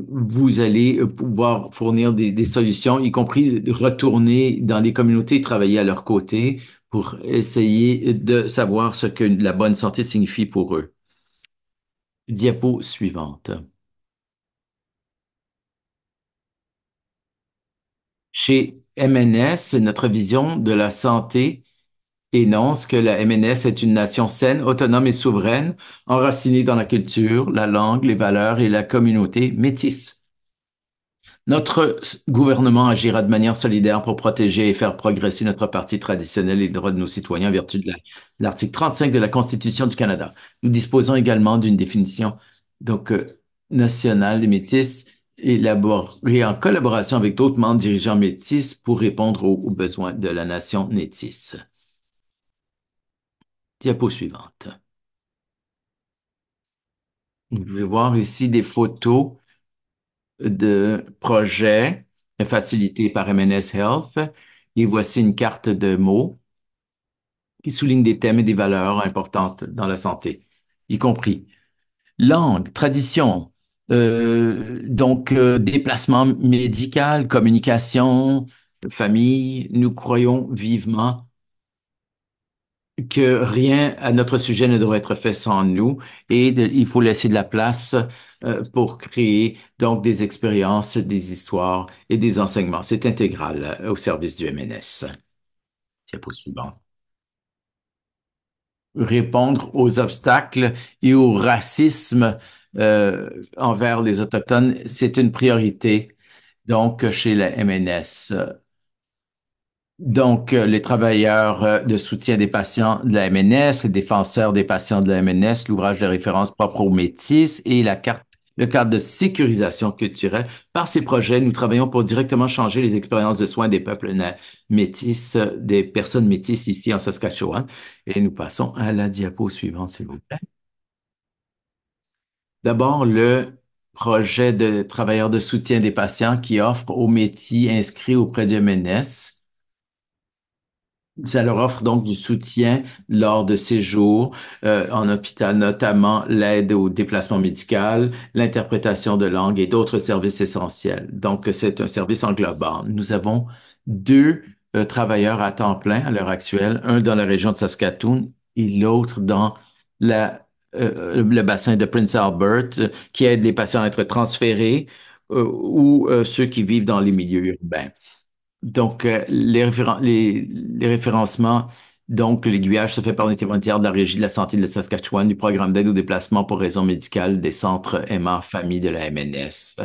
vous allez pouvoir fournir des solutions, y compris de retourner dans les communautés et travailler à leur côté pour essayer de savoir ce que la bonne santé signifie pour eux. Diapo suivante. Chez MNS, notre vision de la santé énonce que la MNS est une nation saine, autonome et souveraine, enracinée dans la culture, la langue, les valeurs et la communauté métisse. Notre gouvernement agira de manière solidaire pour protéger et faire progresser notre partie traditionnelle et les droits de nos citoyens en vertu de l'article 35 de la Constitution du Canada. Nous disposons également d'une définition donc nationale des métis élaborée en collaboration avec d'autres membres dirigeants métis pour répondre aux besoins de la nation métisse. Diapo suivante. Vous pouvez voir ici des photos de projets facilités par MNS Health. Et voici une carte de mots qui souligne des thèmes et des valeurs importantes dans la santé, y compris langue, tradition, déplacement médical, communication, famille. Nous croyons vivement que rien à notre sujet ne devrait être fait sans nous il faut laisser de la place pour créer donc des expériences, des histoires et des enseignements. C'est intégral au service du MNS. Diapo suivante. Répondre aux obstacles et au racisme envers les Autochtones, c'est une priorité donc chez la MNS. Les travailleurs de soutien des patients de la MNS, les défenseurs des patients de la MNS, l'ouvrage de référence propre aux métis et le cadre de sécurisation culturelle. Par ces projets, nous travaillons pour directement changer les expériences de soins des peuples métis, des personnes métisses ici en Saskatchewan. Et nous passons à la diapo suivante, s'il vous plaît. D'abord, le projet de travailleurs de soutien des patients qui offre aux métis inscrits auprès de MNS. Ça leur offre donc du soutien lors de séjours en hôpital, notamment l'aide au déplacement médical, l'interprétation de langue et d'autres services essentiels. Donc, c'est un service englobant. Nous avons deux travailleurs à temps plein à l'heure actuelle, un dans la région de Saskatoon et l'autre dans le bassin de Prince Albert, qui aide les patients à être transférés ou ceux qui vivent dans les milieux urbains. Les référencements, donc l'aiguillage se fait par l'intermédiaire de la Régie de la santé de la Saskatchewan, du programme d'aide au déplacement pour raisons médicales des centres MA Famille de la MNS.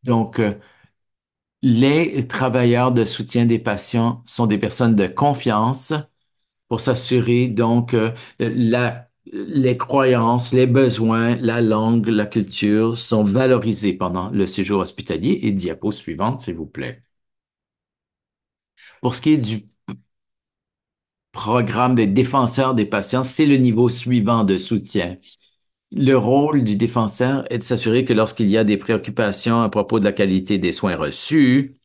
Donc, euh, les travailleurs de soutien des patients sont des personnes de confiance pour s'assurer les croyances, les besoins, la langue, la culture sont valorisés pendant le séjour hospitalier. Et diapo suivante, s'il vous plaît. Pour ce qui est du programme de défenseur des patients, c'est le niveau suivant de soutien. Le rôle du défenseur est de s'assurer que lorsqu'il y a des préoccupations à propos de la qualité des soins reçus,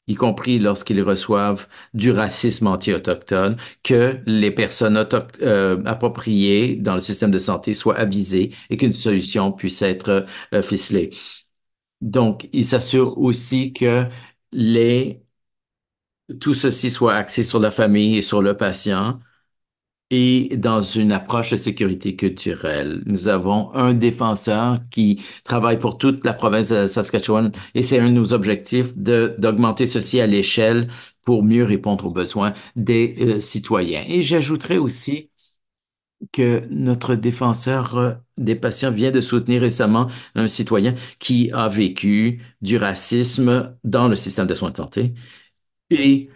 y compris lorsqu'ils reçoivent du racisme anti-autochtone, que les personnes appropriées dans le système de santé soient avisées et qu'une solution puisse être ficelée. Donc, il s'assure aussi que tout ceci soit axé sur la famille et sur le patient et dans une approche de sécurité culturelle. Nous avons un défenseur qui travaille pour toute la province de la Saskatchewan et c'est un de nos objectifs d'augmenter ceci à l'échelle pour mieux répondre aux besoins des citoyens. Et j'ajouterais aussi que notre défenseur des patients vient de soutenir récemment un citoyen qui a vécu du racisme dans le système de soins de santé. Et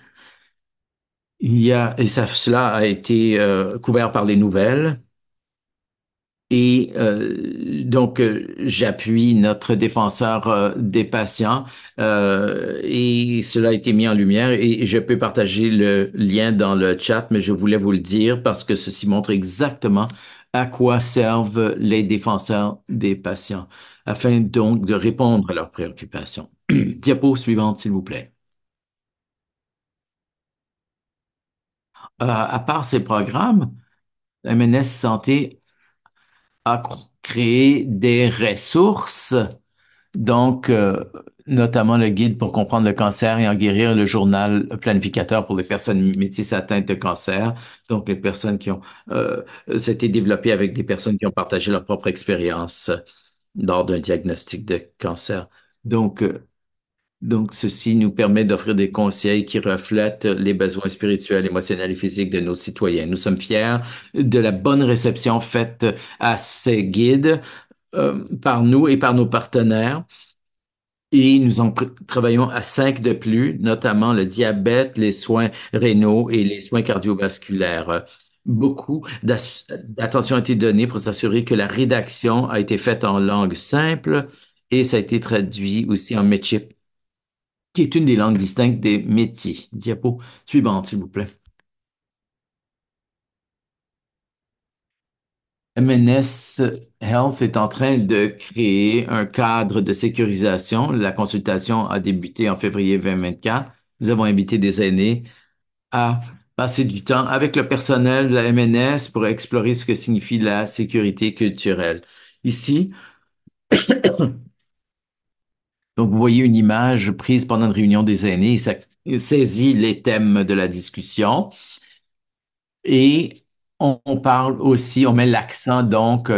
cela a été couvert par les nouvelles. J'appuie notre défenseur des patients et cela a été mis en lumière et je peux partager le lien dans le chat, mais je voulais vous le dire parce que ceci montre exactement à quoi servent les défenseurs des patients afin donc de répondre à leurs préoccupations. Diapo suivante, s'il vous plaît. À part ces programmes, MNS Santé a créé des ressources, donc notamment le guide pour comprendre le cancer et en guérir, le journal planificateur pour les personnes métisses atteintes de cancer, donc les personnes qui ont, c'était développé avec des personnes qui ont partagé leur propre expérience lors d'un diagnostic de cancer. Donc, euh, Ceci nous permet d'offrir des conseils qui reflètent les besoins spirituels, émotionnels et physiques de nos citoyens. Nous sommes fiers de la bonne réception faite à ces guides par nous et par nos partenaires. Et nous en travaillons à 5 de plus, notamment le diabète, les soins rénaux et les soins cardiovasculaires. Beaucoup d'attention a été donnée pour s'assurer que la rédaction a été faite en langue simple et ça a été traduit aussi en Métis, qui est une des langues distinctes des Métis. Diapo suivante, s'il vous plaît. MNS Health est en train de créer un cadre de sécurisation. La consultation a débuté en février 2024. Nous avons invité des aînés à passer du temps avec le personnel de la MNS pour explorer ce que signifie la sécurité culturelle. Ici, donc vous voyez une image prise pendant une réunion des aînés, et ça saisit les thèmes de la discussion. Et on parle aussi, on met l'accent donc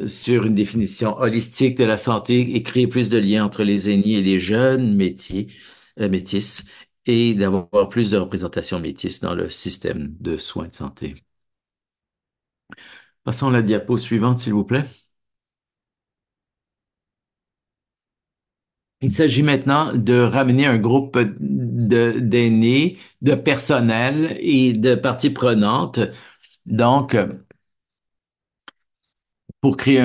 sur une définition holistique de la santé et créer plus de liens entre les aînés et les jeunes métis, et d'avoir plus de représentation métisse dans le système de soins de santé. Passons à la diapo suivante, s'il vous plaît. Il s'agit maintenant de ramener un groupe d'aînés, de personnel et de parties prenantes. Donc, pour créer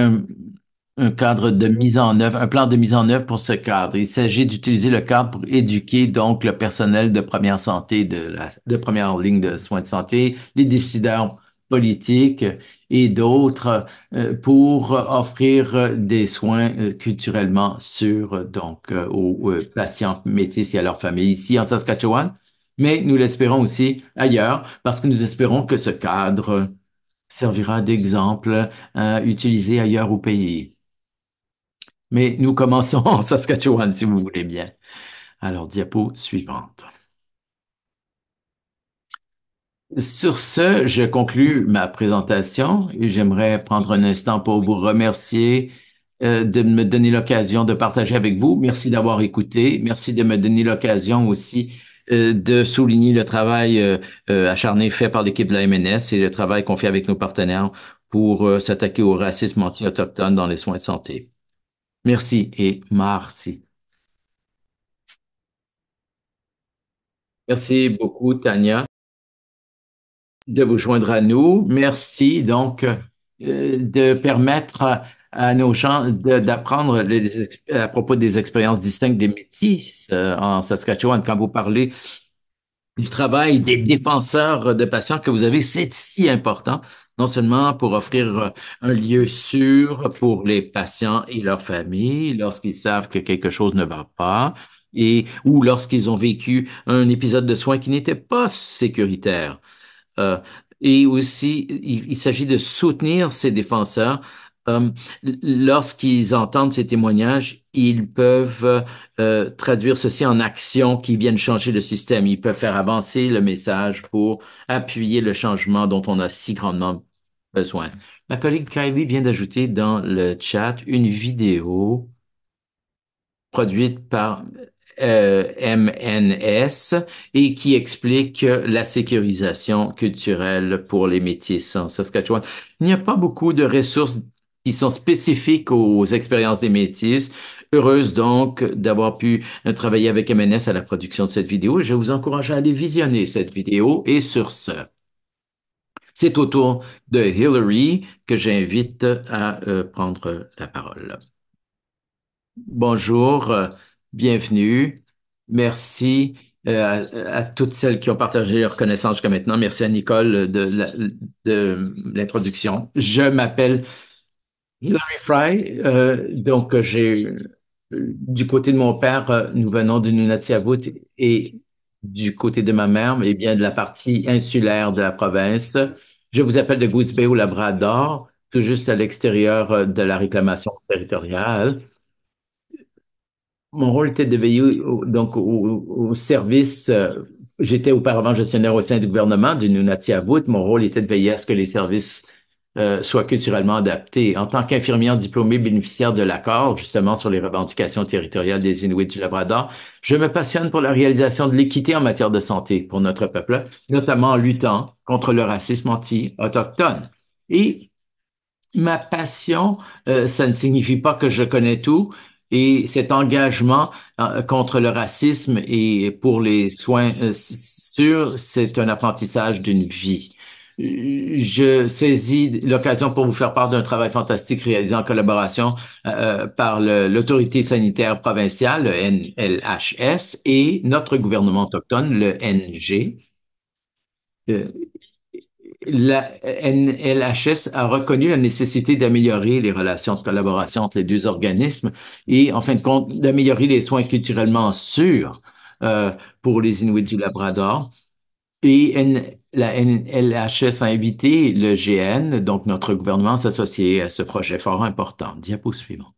un cadre de mise en œuvre, un plan de mise en œuvre pour ce cadre. Il s'agit d'utiliser le cadre pour éduquer donc le personnel de première santé, de première ligne de soins de santé, les décideurs politiques et d'autres pour offrir des soins culturellement sûrs donc aux patients métis et à leurs familles ici en Saskatchewan. Mais nous l'espérons aussi ailleurs parce que nous espérons que ce cadre servira d'exemple à utiliser ailleurs au pays. Mais nous commençons en Saskatchewan, si vous voulez bien. Alors, diapo suivante. Sur ce, je conclus ma présentation et j'aimerais prendre un instant pour vous remercier de me donner l'occasion de partager avec vous. Merci d'avoir écouté. Merci de me donner l'occasion aussi de souligner le travail acharné fait par l'équipe de la MNS et le travail qu'on fait avec nos partenaires pour s'attaquer au racisme anti-autochtone dans les soins de santé. Merci et merci. Merci beaucoup, Tania, de vous joindre à nous. Merci donc de permettre à nos gens d'apprendre à propos des expériences distinctes des Métis en Saskatchewan. Quand vous parlez du travail des défenseurs de patients que vous avez, c'est si important, non seulement pour offrir un lieu sûr pour les patients et leurs familles lorsqu'ils savent que quelque chose ne va pas et ou lorsqu'ils ont vécu un épisode de soins qui n'était pas sécuritaire. Euh, et aussi, il s'agit de soutenir ces défenseurs. Euh, Lorsqu'ils entendent ces témoignages, ils peuvent traduire ceci en actions qui viennent changer le système. Ils peuvent faire avancer le message pour appuyer le changement dont on a si grandement besoin. Ma collègue Kylie vient d'ajouter dans le chat une vidéo produite par MNS et qui explique la sécurisation culturelle pour les Métis en Saskatchewan. Il n'y a pas beaucoup de ressources qui sont spécifiques aux expériences des Métis. Heureuse donc d'avoir pu travailler avec MNS à la production de cette vidéo. Je vous encourage à aller visionner cette vidéo et sur ce, c'est au tour de Hillary que j'invite à prendre la parole. Bonjour, bienvenue. Merci à toutes celles qui ont partagé leurs connaissances jusqu'à maintenant. Merci à Nicole de l'introduction. Je m'appelle Hilary Fry. Donc, du côté de mon père, nous venons de Nunavut et du côté de ma mère, eh bien, de la partie insulaire de la province. Je vous appelle de Goose Bay au Labrador, tout juste à l'extérieur de la réclamation territoriale. Mon rôle était de veiller au service. J'étais auparavant gestionnaire au sein du gouvernement du Nunavut. Mon rôle était de veiller à ce que les services soient culturellement adaptés. En tant qu'infirmière diplômée bénéficiaire de l'accord, justement sur les revendications territoriales des Inuits du Labrador, je me passionne pour la réalisation de l'équité en matière de santé pour notre peuple, notamment en luttant contre le racisme anti-autochtone. Et ma passion, ça ne signifie pas que je connais tout. Et cet engagement contre le racisme et pour les soins sûrs, c'est un apprentissage d'une vie. Je saisis l'occasion pour vous faire part d'un travail fantastique réalisé en collaboration par l'autorité sanitaire provinciale, le NLHS, et notre gouvernement autochtone, le NG. La NLHS a reconnu la nécessité d'améliorer les relations de collaboration entre les deux organismes et, en fin de compte, d'améliorer les soins culturellement sûrs pour les Inuits du Labrador. Et la NLHS a invité le GN, donc notre gouvernement, à s'associer à ce projet fort important. Diapo suivante.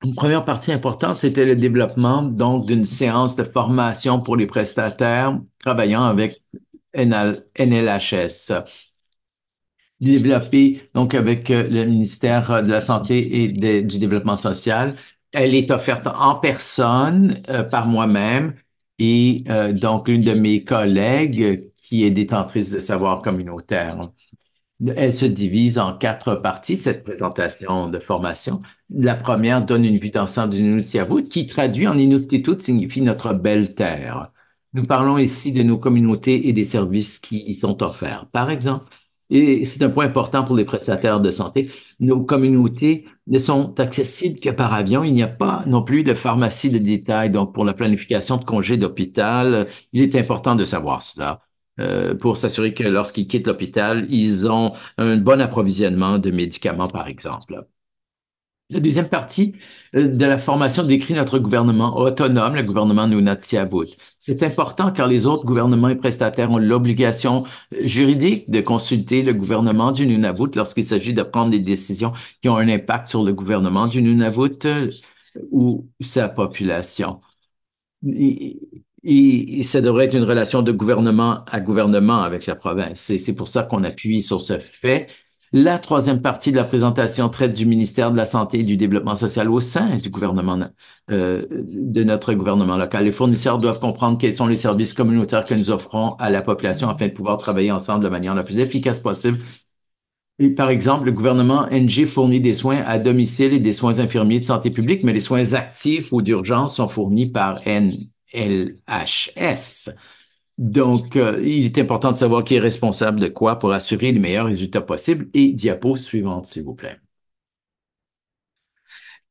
Une première partie importante, c'était le développement donc d'une séance de formation pour les prestataires travaillant avec NLHS, développée donc avec le ministère de la Santé et du Développement social. Elle est offerte en personne par moi-même et donc une de mes collègues qui est détentrice de savoir communautaire. Elle se divise en quatre parties, cette présentation de formation. La première donne une vue d'ensemble du Nunavut qui traduit en Inuktitut signifie notre belle terre. Nous parlons ici de nos communautés et des services qui y sont offerts. Par exemple, et c'est un point important pour les prestataires de santé, nos communautés ne sont accessibles que par avion. Il n'y a pas non plus de pharmacie de détail. Donc, pour la planification de congés d'hôpital, il est important de savoir cela pour s'assurer que lorsqu'ils quittent l'hôpital, ils ont un bon approvisionnement de médicaments, par exemple. La deuxième partie de la formation décrit notre gouvernement autonome, le gouvernement Nunavut. C'est important car les autres gouvernements et prestataires ont l'obligation juridique de consulter le gouvernement du Nunavut lorsqu'il s'agit de prendre des décisions qui ont un impact sur le gouvernement du Nunavut ou sa population. Et, et ça devrait être une relation de gouvernement à gouvernement avec la province. Et c'est pour ça qu'on appuie sur ce fait. La troisième partie de la présentation traite du ministère de la Santé et du Développement social au sein du gouvernement, de notre gouvernement local. Les fournisseurs doivent comprendre quels sont les services communautaires que nous offrons à la population afin de pouvoir travailler ensemble de manière la plus efficace possible. Et par exemple, le gouvernement NG fournit des soins à domicile et des soins infirmiers de santé publique, mais les soins actifs ou d'urgence sont fournis par NLHS. Donc, il est important de savoir qui est responsable de quoi pour assurer les meilleurs résultats possibles. Et diapo suivante, s'il vous plaît.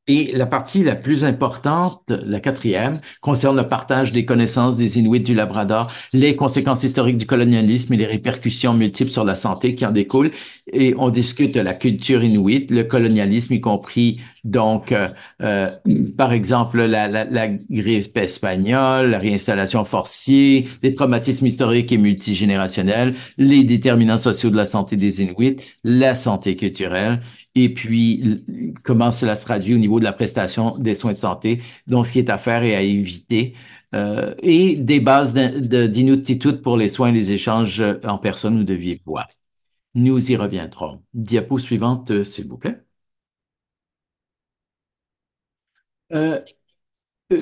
Et la partie la plus importante, la quatrième, concerne le partage des connaissances des Inuits du Labrador, les conséquences historiques du colonialisme et les répercussions multiples sur la santé qui en découlent. Et on discute de la culture inuite, le colonialisme, y compris donc, euh, par exemple, la grippe espagnole, la réinstallation forcée, les traumatismes historiques et multigénérationnels, les déterminants sociaux de la santé des Inuits, la santé culturelle et puis comment cela se traduit au niveau de la prestation des soins de santé, donc ce qui est à faire et à éviter, et des bases d'inaptitude pour les soins et les échanges en personne ou de vive voix. Nous y reviendrons. Diapo suivante, s'il vous plaît. Euh,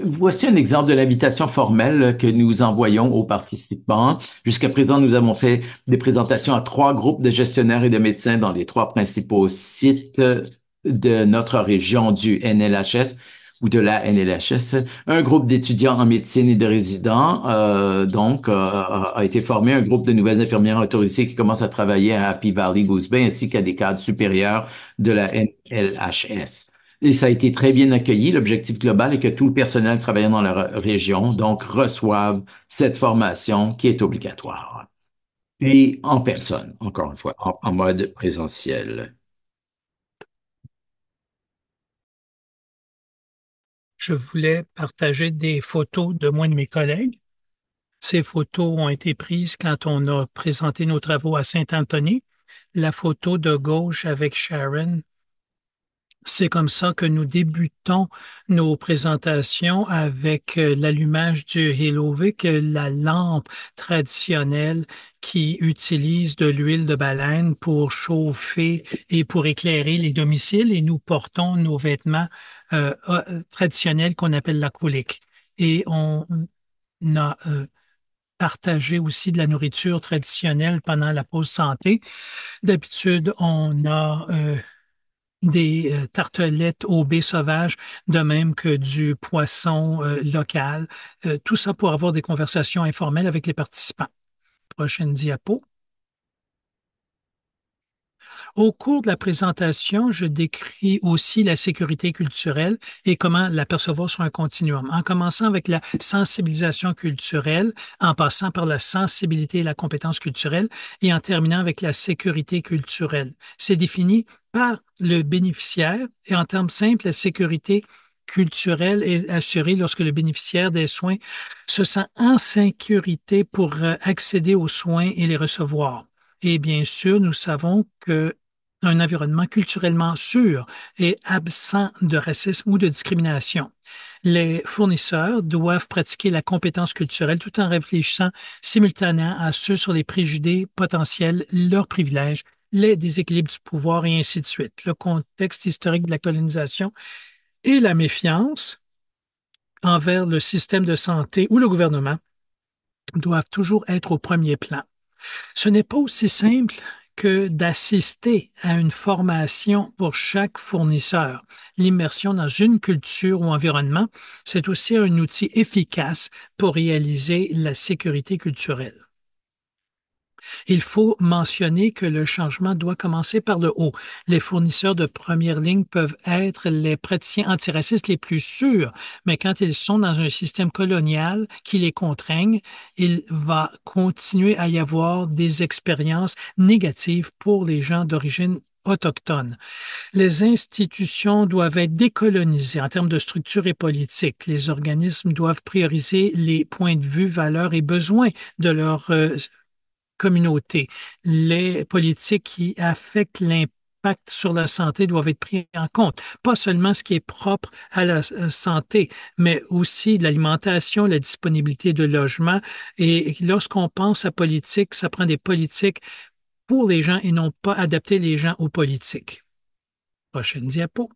Voici un exemple de l'invitation formelle que nous envoyons aux participants. Jusqu'à présent, nous avons fait des présentations à trois groupes de gestionnaires et de médecins dans les trois principaux sites de notre région du NLHS ou de la NLHS. Un groupe d'étudiants en médecine et de résidents, a été formé, un groupe de nouvelles infirmières autorisées qui commencent à travailler à Happy Valley Goose Bay, ainsi qu'à des cadres supérieurs de la NLHS. Et ça a été très bien accueilli. L'objectif global est que tout le personnel travaillant dans la région, donc, reçoive cette formation qui est obligatoire. Et en personne, encore une fois, en mode présentiel. Je voulais partager des photos de moi et de mes collègues. Ces photos ont été prises quand on a présenté nos travaux à Saint-Anthony. La photo de gauche avec Sharon, c'est comme ça que nous débutons nos présentations avec l'allumage du Helovic, la lampe traditionnelle qui utilise de l'huile de baleine pour chauffer et pour éclairer les domiciles et nous portons nos vêtements traditionnels qu'on appelle la kulik. Et on a partagé aussi de la nourriture traditionnelle pendant la pause santé. D'habitude, on a des tartelettes au baies sauvages, de même que du poisson local. Tout ça pour avoir des conversations informelles avec les participants. Prochaine diapo. Au cours de la présentation, je décris aussi la sécurité culturelle et comment la percevoir sur un continuum, en commençant avec la sensibilisation culturelle, en passant par la sensibilité et la compétence culturelle et en terminant avec la sécurité culturelle. C'est défini par le bénéficiaire et en termes simples, la sécurité culturelle est assurée lorsque le bénéficiaire des soins se sent en sécurité pour accéder aux soins et les recevoir. Et bien sûr, nous savons que un environnement culturellement sûr et absent de racisme ou de discrimination. Les fournisseurs doivent pratiquer la compétence culturelle tout en réfléchissant simultanément à ceux sur les préjugés potentiels, leurs privilèges, les déséquilibres du pouvoir et ainsi de suite. Le contexte historique de la colonisation et la méfiance envers le système de santé ou le gouvernement doivent toujours être au premier plan. Ce n'est pas aussi simple que d'assister à une formation pour chaque fournisseur. L'immersion dans une culture ou environnement, c'est aussi un outil efficace pour réaliser la sécurité culturelle. Il faut mentionner que le changement doit commencer par le haut. Les fournisseurs de première ligne peuvent être les praticiens antiracistes les plus sûrs, mais quand ils sont dans un système colonial qui les contraigne, il va continuer à y avoir des expériences négatives pour les gens d'origine autochtone. Les institutions doivent être décolonisées en termes de structure et politique. Les organismes doivent prioriser les points de vue, valeurs et besoins de leurs communauté. Les politiques qui affectent l'impact sur la santé doivent être pris en compte. Pas seulement ce qui est propre à la santé, mais aussi l'alimentation, la disponibilité de logement. Et lorsqu'on pense à politique, ça prend des politiques pour les gens et non pas adapter les gens aux politiques. Prochaine diapo.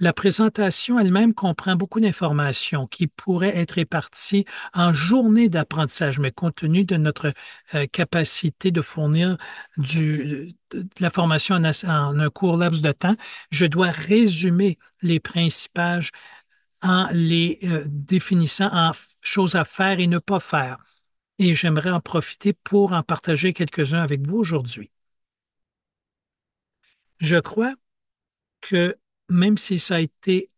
La présentation elle-même comprend beaucoup d'informations qui pourraient être réparties en journées d'apprentissage, mais compte tenu de notre capacité de fournir de la formation en un court laps de temps, je dois résumer les principales en les définissant en choses à faire et ne pas faire. Et j'aimerais en profiter pour en partager quelques-uns avec vous aujourd'hui. Je crois que même si ça a été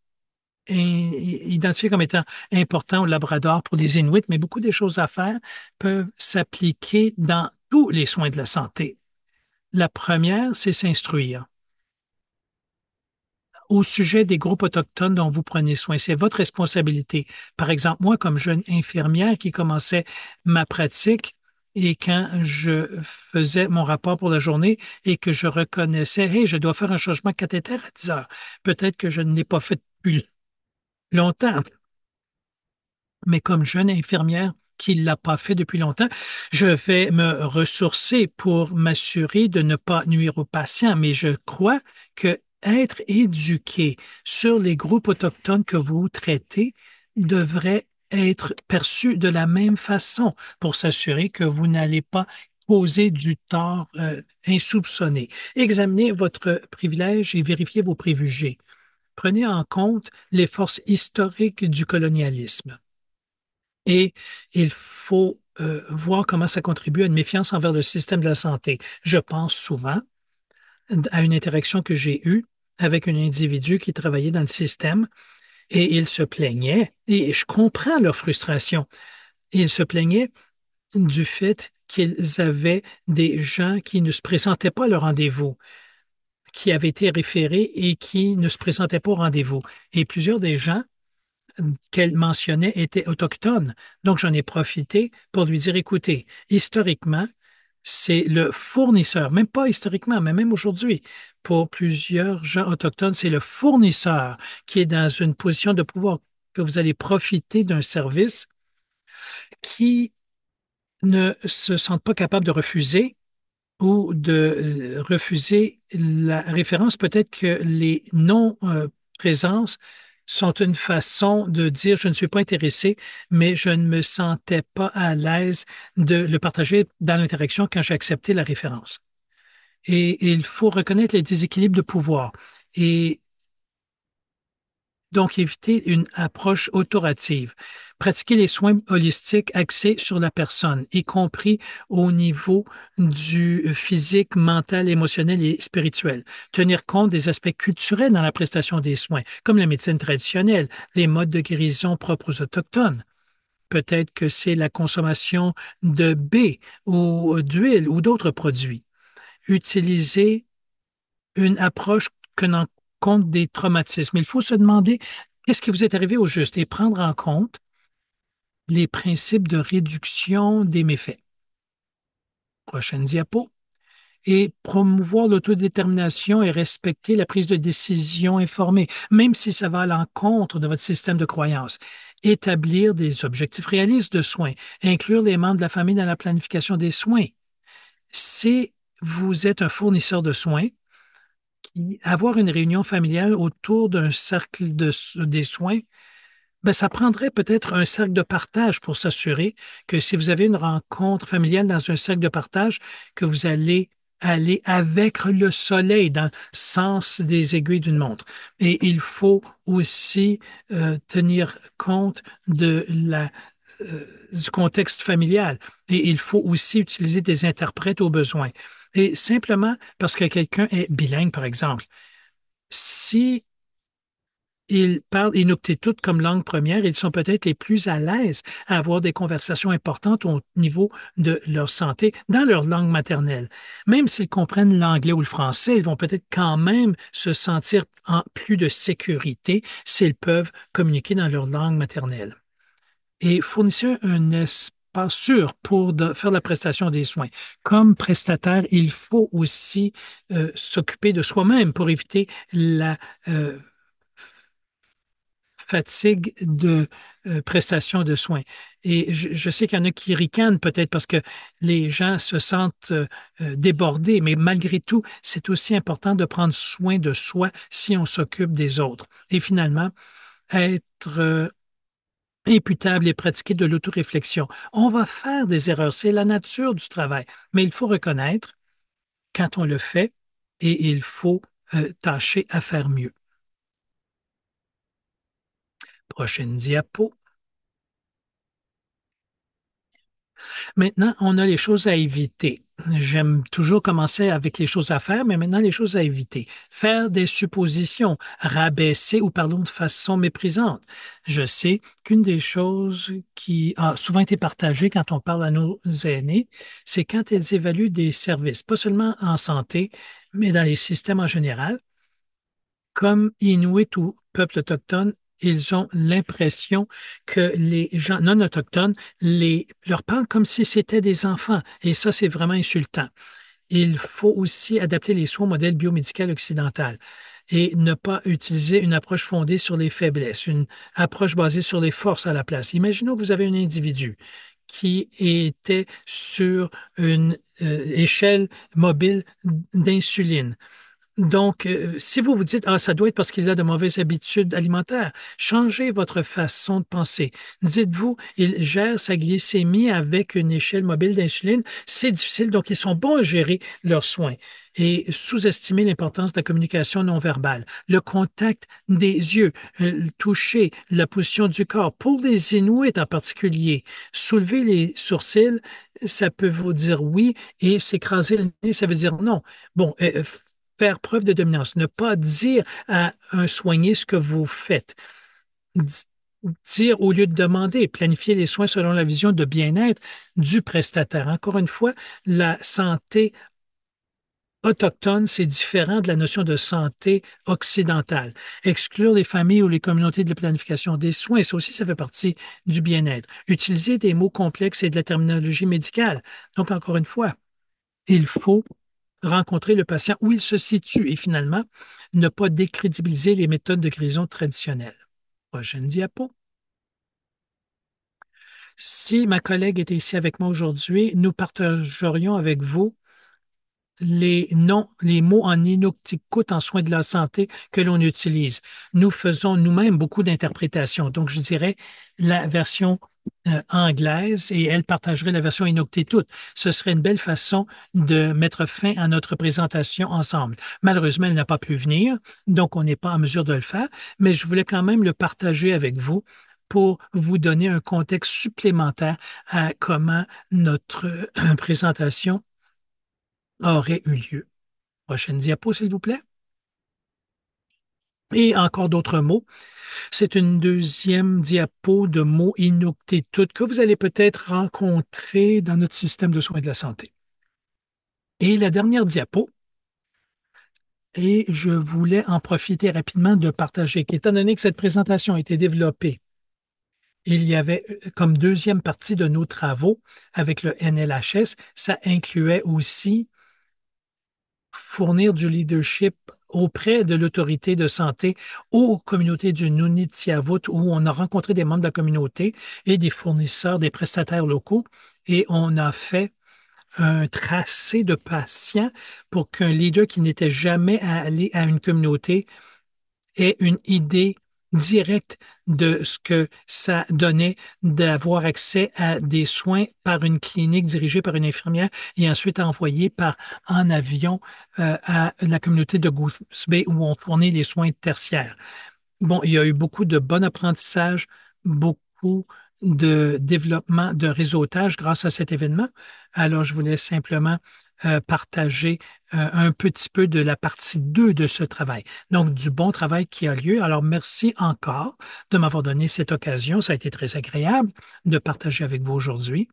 identifié comme étant important au Labrador pour les Inuits, mais beaucoup des choses à faire peuvent s'appliquer dans tous les soins de la santé. La première, c'est s'instruire au sujet des groupes autochtones dont vous prenez soin. C'est votre responsabilité. Par exemple, moi, comme jeune infirmière qui commençait ma pratique, et quand je faisais mon rapport pour la journée et que je reconnaissais, hey, je dois faire un changement de cathéter à 10 heures. Peut-être que je ne l'ai pas fait depuis longtemps, mais comme jeune infirmière qui ne l'a pas fait depuis longtemps, je vais me ressourcer pour m'assurer de ne pas nuire aux patients. Mais je crois que être éduqué sur les groupes autochtones que vous traitez devrait être perçu de la même façon pour s'assurer que vous n'allez pas causer du tort insoupçonné. Examinez votre privilège et vérifiez vos préjugés. Prenez en compte les forces historiques du colonialisme. Et il faut voir comment ça contribue à une méfiance envers le système de la santé. Je pense souvent à une interaction que j'ai eue avec un individu qui travaillait dans le système et il se plaignait, et je comprends leur frustration, il se plaignait du fait qu'ils avaient des gens qui ne se présentaient pas à leur rendez-vous, qui avaient été référés et qui ne se présentaient pas au rendez-vous. Et plusieurs des gens qu'elle mentionnait étaient autochtones. Donc, j'en ai profité pour lui dire, écoutez, historiquement, c'est le fournisseur, même pas historiquement, mais même aujourd'hui, pour plusieurs gens autochtones, c'est le fournisseur qui est dans une position de pouvoir que vous allez profiter d'un service qui ne se sentent pas capables de refuser ou de refuser la référence. Peut-être que les non-présences sont une façon de dire je ne suis pas intéressé, mais je ne me sentais pas à l'aise de le partager dans l'interaction quand j'ai accepté la référence. Et il faut reconnaître les déséquilibres de pouvoir. Et donc, éviter une approche autorative. Pratiquer les soins holistiques axés sur la personne, y compris au niveau du physique, mental, émotionnel et spirituel. Tenir compte des aspects culturels dans la prestation des soins, comme la médecine traditionnelle, les modes de guérison propres aux Autochtones. Peut-être que c'est la consommation de baies ou d'huile ou d'autres produits. Utiliser une approche tenant compte des traumatismes. Il faut se demander Qu'est-ce qui vous est arrivé au juste et prendre en compte les principes de réduction des méfaits. Prochaine diapo. Et promouvoir l'autodétermination et respecter la prise de décision informée, même si ça va à l'encontre de votre système de croyance. Établir des objectifs réalistes de soins, inclure les membres de la famille dans la planification des soins. Si vous êtes un fournisseur de soins, avoir une réunion familiale autour d'un cercle des soins, ben, ça prendrait peut-être un cercle de partage pour s'assurer que si vous avez une rencontre familiale dans un cercle de partage, que vous allez aller avec le soleil dans le sens des aiguilles d'une montre. Et il faut aussi tenir compte du contexte familial. Et il faut aussi utiliser des interprètes au besoin. Et simplement parce que quelqu'un est bilingue, par exemple, si ils parlent Inuktitut comme langue première. Ils sont peut-être les plus à l'aise à avoir des conversations importantes au niveau de leur santé dans leur langue maternelle. Même s'ils comprennent l'anglais ou le français, ils vont peut-être quand même se sentir en plus de sécurité s'ils peuvent communiquer dans leur langue maternelle. Et fournissez un espace sûr pour faire la prestation des soins. Comme prestataire, il faut aussi s'occuper de soi-même pour éviter la fatigue de prestation de soins. Et je sais qu'il y en a qui ricanent peut-être parce que les gens se sentent débordés, mais malgré tout, c'est aussi important de prendre soin de soi si on s'occupe des autres. Et finalement, être imputable et pratiquer de l'autoréflexion. On va faire des erreurs, c'est la nature du travail, mais il faut reconnaître quand on le fait et il faut tâcher à faire mieux. Prochaine diapo. Maintenant, on a les choses à éviter. J'aime toujours commencer avec les choses à faire, mais maintenant les choses à éviter. Faire des suppositions, rabaisser ou parlons de façon méprisante. Je sais qu'une des choses qui a souvent été partagée quand on parle à nos aînés, c'est quand ils évaluent des services, pas seulement en santé, mais dans les systèmes en général, comme Inuit ou peuples autochtones, ils ont l'impression que les gens non autochtones leur parlent comme si c'était des enfants. Et ça, c'est vraiment insultant. Il faut aussi adapter les soins au modèle biomédical occidental et ne pas utiliser une approche fondée sur les faiblesses, une approche basée sur les forces à la place. Imaginons que vous avez un individu qui était sur une échelle mobile d'insuline. Donc, si vous vous dites, ah, ça doit être parce qu'il a de mauvaises habitudes alimentaires, changez votre façon de penser. Dites-vous, il gère sa glycémie avec une échelle mobile d'insuline. C'est difficile, donc ils sont bons à gérer leurs soins. Et sous-estimer l'importance de la communication non verbale, le contact des yeux, le toucher, la position du corps. Pour les Inuits en particulier, soulever les sourcils, ça peut vous dire oui, et s'écraser le nez, ça veut dire non. Bon, faire preuve de dominance, ne pas dire à un soigné ce que vous faites. Dire au lieu de demander, planifier les soins selon la vision de bien-être du prestataire. Encore une fois, la santé autochtone, c'est différent de la notion de santé occidentale. Exclure les familles ou les communautés de la planification des soins, ça aussi, ça fait partie du bien-être. Utiliser des mots complexes et de la terminologie médicale. Donc, encore une fois, il faut rencontrer le patient où il se situe et finalement, ne pas décrédibiliser les méthodes de guérison traditionnelles. Prochaine diapo. Si ma collègue était ici avec moi aujourd'hui, nous partagerions avec vous les noms, les mots en inuktitut en soins de la santé que l'on utilise. Nous faisons nous-mêmes beaucoup d'interprétations. Donc, je dirais la version anglaise et elle partagerait la version inuktitut. Ce serait une belle façon de mettre fin à notre présentation ensemble. Malheureusement, elle n'a pas pu venir, donc on n'est pas en mesure de le faire, mais je voulais quand même le partager avec vous pour vous donner un contexte supplémentaire à comment notre présentation aurait eu lieu. Prochaine diapo, s'il vous plaît. Et encore d'autres mots. C'est une deuxième diapo de mots inuktitut que vous allez peut-être rencontrer dans notre système de soins de la santé. Et la dernière diapo, Et je voulais en profiter rapidement de partager qu'étant donné que cette présentation a été développée, il y avait comme deuxième partie de nos travaux avec le NLHS, ça incluait aussi fournir du leadership auprès de l'autorité de santé aux communautés du Nunitiavut où on a rencontré des membres de la communauté et des fournisseurs, des prestataires locaux et on a fait un tracé de patients pour qu'un leader qui n'était jamais allé à une communauté ait une idée directe de ce que ça donnait d'avoir accès à des soins par une clinique dirigée par une infirmière et ensuite envoyée en avion à la communauté de Goose Bay où on fournit les soins tertiaires. Bon, il y a eu beaucoup de bon apprentissage, beaucoup de développement de réseautage grâce à cet événement. Alors, je voulais simplement partager un petit peu de la partie 2 de ce travail. Donc, du bon travail qui a lieu. Alors, merci encore de m'avoir donné cette occasion. Ça a été très agréable de partager avec vous aujourd'hui.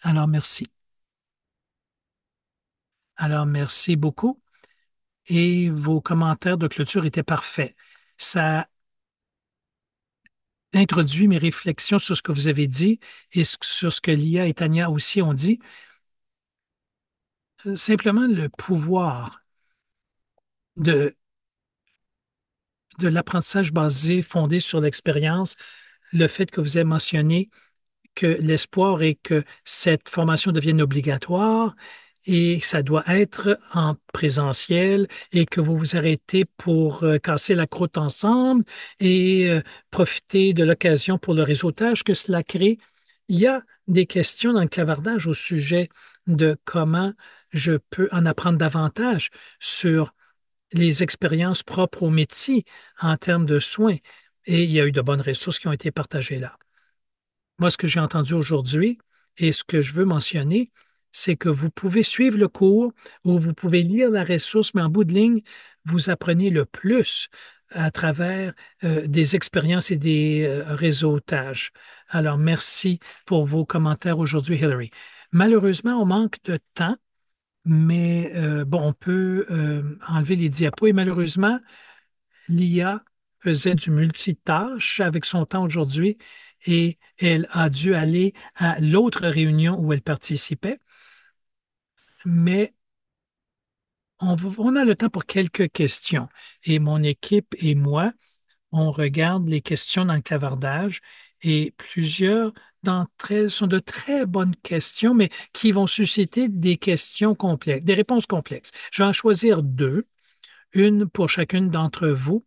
Alors, merci. Alors, merci beaucoup. Et vos commentaires de clôture étaient parfaits. Ça introduit mes réflexions sur ce que vous avez dit et sur ce que Lia et Tania aussi ont dit. Simplement le pouvoir de, de l'apprentissage basé, fondé sur l'expérience, le fait que vous avez mentionné que l'espoir est que cette formation devienne obligatoire et que ça doit être en présentiel et que vous vous arrêtez pour casser la croûte ensemble et profiter de l'occasion pour le réseautage que cela crée. Il y a des questions dans le clavardage au sujet de comment je peux en apprendre davantage sur les expériences propres au métier en termes de soins. Et il y a eu de bonnes ressources qui ont été partagées là. Moi, ce que j'ai entendu aujourd'hui et ce que je veux mentionner, c'est que vous pouvez suivre le cours ou vous pouvez lire la ressource, mais en bout de ligne, vous apprenez le plus à travers des expériences et des réseautages. Alors, merci pour vos commentaires aujourd'hui, Hillary. Malheureusement, on manque de temps, mais bon, on peut enlever les diapos et malheureusement, l'IA faisait du multitâche avec son temps aujourd'hui et elle a dû aller à l'autre réunion où elle participait. Mais on a le temps pour quelques questions. Et mon équipe et moi, on regarde les questions dans le clavardage et plusieurs d'entre elles sont de très bonnes questions, mais qui vont susciter des questions complexes, des réponses complexes. Je vais en choisir deux, une pour chacune d'entre vous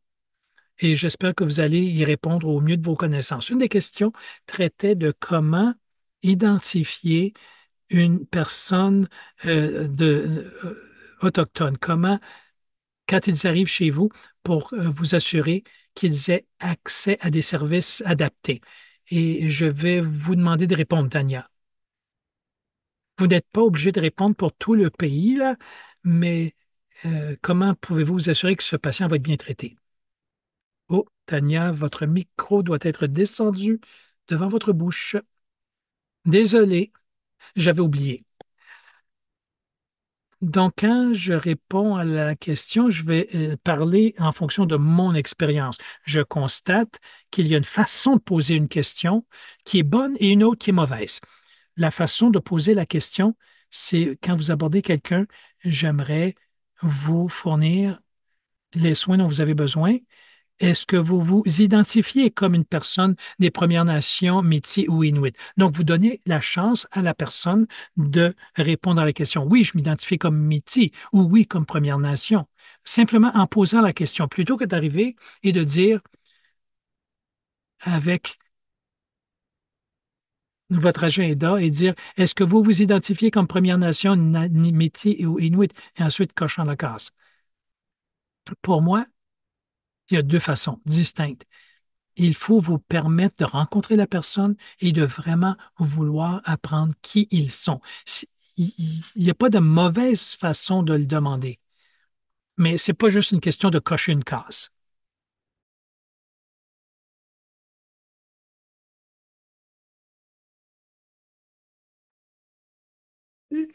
et j'espère que vous allez y répondre au mieux de vos connaissances. Une des questions traitait de comment identifier une personne autochtone, comment, quand ils arrivent chez vous, pour vous assurer qu'ils aient accès à des services adaptés. Et je vais vous demander de répondre, Tania. Vous n'êtes pas obligé de répondre pour tout le pays, là, mais comment pouvez-vous vous assurer que ce patient va être bien traité? Oh, Tania, votre micro doit être descendu devant votre bouche. Désolé, j'avais oublié. Donc, quand je réponds à la question, je vais parler en fonction de mon expérience. Je constate qu'il y a une façon de poser une question qui est bonne et une autre qui est mauvaise. La façon de poser la question, c'est quand vous abordez quelqu'un, j'aimerais vous fournir les soins dont vous avez besoin. Est-ce que vous vous identifiez comme une personne des Premières Nations, Métis ou Inuit? Donc, vous donnez la chance à la personne de répondre à la question. Oui, je m'identifie comme Métis ou oui, comme Première Nation. Simplement en posant la question, plutôt que d'arriver et de dire avec votre agenda et dire est-ce que vous vous identifiez comme Première Nation, Métis ou Inuit? Et ensuite, cochant la case. Pour moi, il y a deux façons distinctes. Il faut vous permettre de rencontrer la personne et de vraiment vouloir apprendre qui ils sont. Il n'y a pas de mauvaise façon de le demander, mais c'est pas juste une question de cocher une case.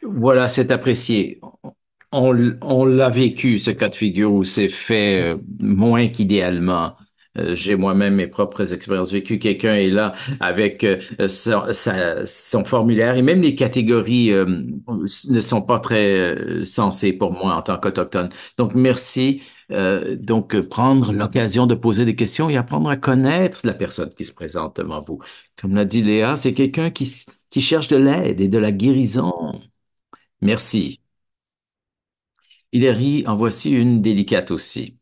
Voilà, c'est apprécié. on l'a vécu, ce cas de figure où c'est fait moins qu'idéalement. J'ai moi-même mes propres expériences vécues. Quelqu'un est là avec son formulaire et même les catégories ne sont pas très sensées pour moi en tant qu'Autochtone. Donc, merci. Prendre l'occasion de poser des questions et apprendre à connaître la personne qui se présente devant vous. Comme l'a dit Léa, c'est quelqu'un qui cherche de l'aide et de la guérison. Merci. Hilary, en voici une délicate aussi.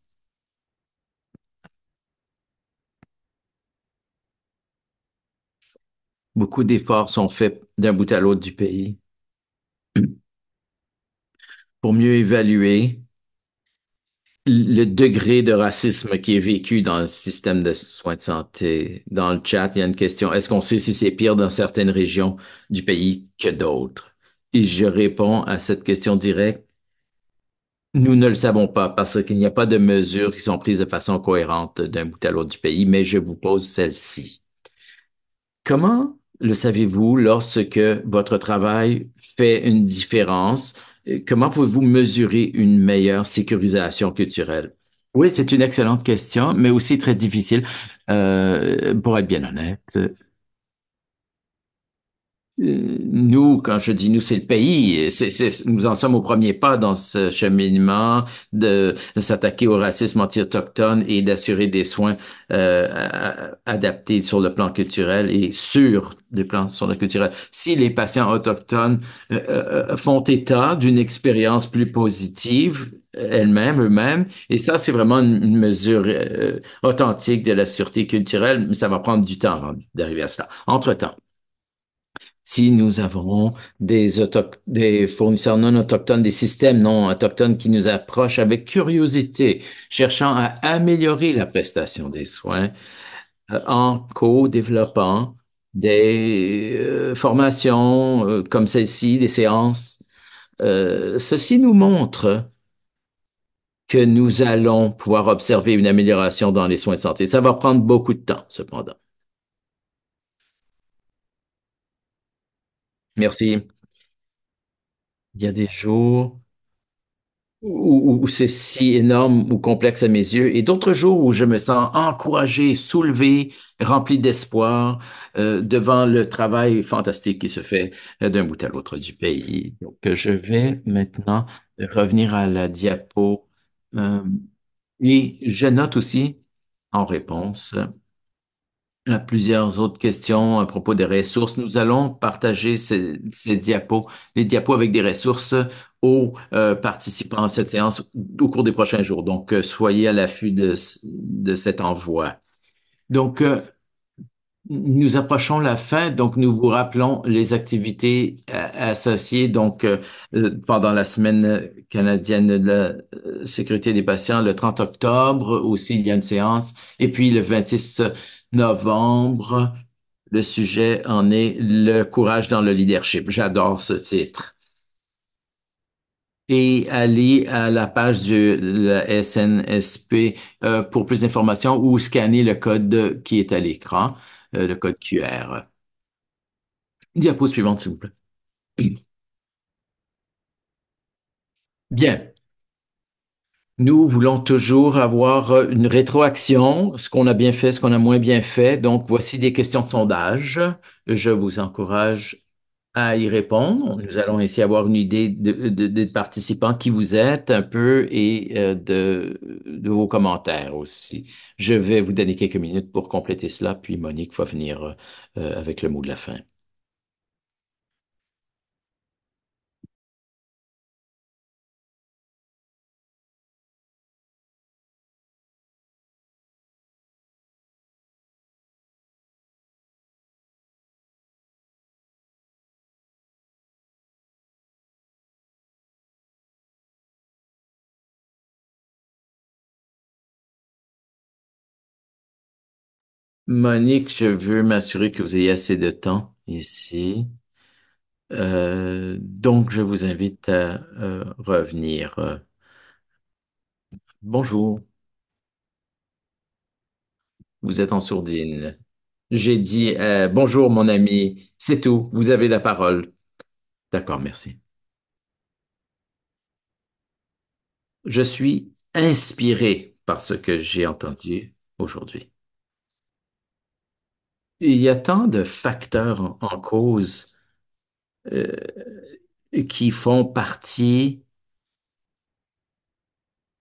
Beaucoup d'efforts sont faits d'un bout à l'autre du pays pour mieux évaluer le degré de racisme qui est vécu dans le système de soins de santé. Dans le chat, il y a une question. Est-ce qu'on sait si c'est pire dans certaines régions du pays que d'autres? Et je réponds à cette question directe. Nous ne le savons pas parce qu'il n'y a pas de mesures qui sont prises de façon cohérente d'un bout à l'autre du pays, mais je vous pose celle-ci. Comment le savez-vous lorsque votre travail fait une différence? Comment pouvez-vous mesurer une meilleure sécurisation culturelle? Oui, c'est une excellente question, mais aussi très difficile. Pour être bien honnête, nous, quand je dis nous, c'est le pays. Nous en sommes au premier pas dans ce cheminement de s'attaquer au racisme anti-autochtone et d'assurer des soins adaptés sur le plan culturel et sur le plan sur le culturel. Si les patients autochtones font état d'une expérience plus positive elles-mêmes, eux-mêmes, et ça, c'est vraiment une mesure authentique de la sûreté culturelle, mais ça va prendre du temps avant d'arriver à cela. Entre-temps, si nous avons des fournisseurs non autochtones, des systèmes non autochtones qui nous approchent avec curiosité, cherchant à améliorer la prestation des soins, en co-développant des formations comme celle-ci, des séances, ceci nous montre que nous allons pouvoir observer une amélioration dans les soins de santé. Ça va prendre beaucoup de temps, cependant. Merci. Il y a des jours où c'est si énorme ou complexe à mes yeux, et d'autres jours où je me sens encouragé, soulevé, rempli d'espoir devant le travail fantastique qui se fait d'un bout à l'autre du pays. Donc, je vais maintenant revenir à la diapo euh, et je note aussi en réponse à plusieurs autres questions à propos des ressources. Nous allons partager ces diapos, les diapos avec des ressources aux participants à cette séance au cours des prochains jours. Donc, soyez à l'affût de cet envoi. Donc, nous approchons la fin, donc nous vous rappelons les activités associées. Donc, pendant la semaine canadienne de la sécurité des patients, le 30 octobre aussi, il y a une séance. Et puis le 26 novembre, le sujet en est le courage dans le leadership. J'adore ce titre. Et allez à la page de la SNSP pour plus d'informations ou scanner le code qui est à l'écran, le code QR. Diapo suivante, s'il vous plaît. Bien. Nous voulons toujours avoir une rétroaction, ce qu'on a bien fait, ce qu'on a moins bien fait. Donc, voici des questions de sondage. Je vous encourage à y répondre. Nous allons ainsi avoir une idée des participants, qui vous êtes un peu et de vos commentaires aussi. Je vais vous donner quelques minutes pour compléter cela, puis Monique va venir avec le mot de la fin. Monique, je veux m'assurer que vous ayez assez de temps ici. Donc, je vous invite à revenir. Bonjour, vous êtes en sourdine. J'ai dit bonjour, mon ami. C'est tout. Vous avez la parole. D'accord, merci. je suis inspiré par ce que j'ai entendu aujourd'hui. Il y a tant de facteurs en cause euh, qui font partie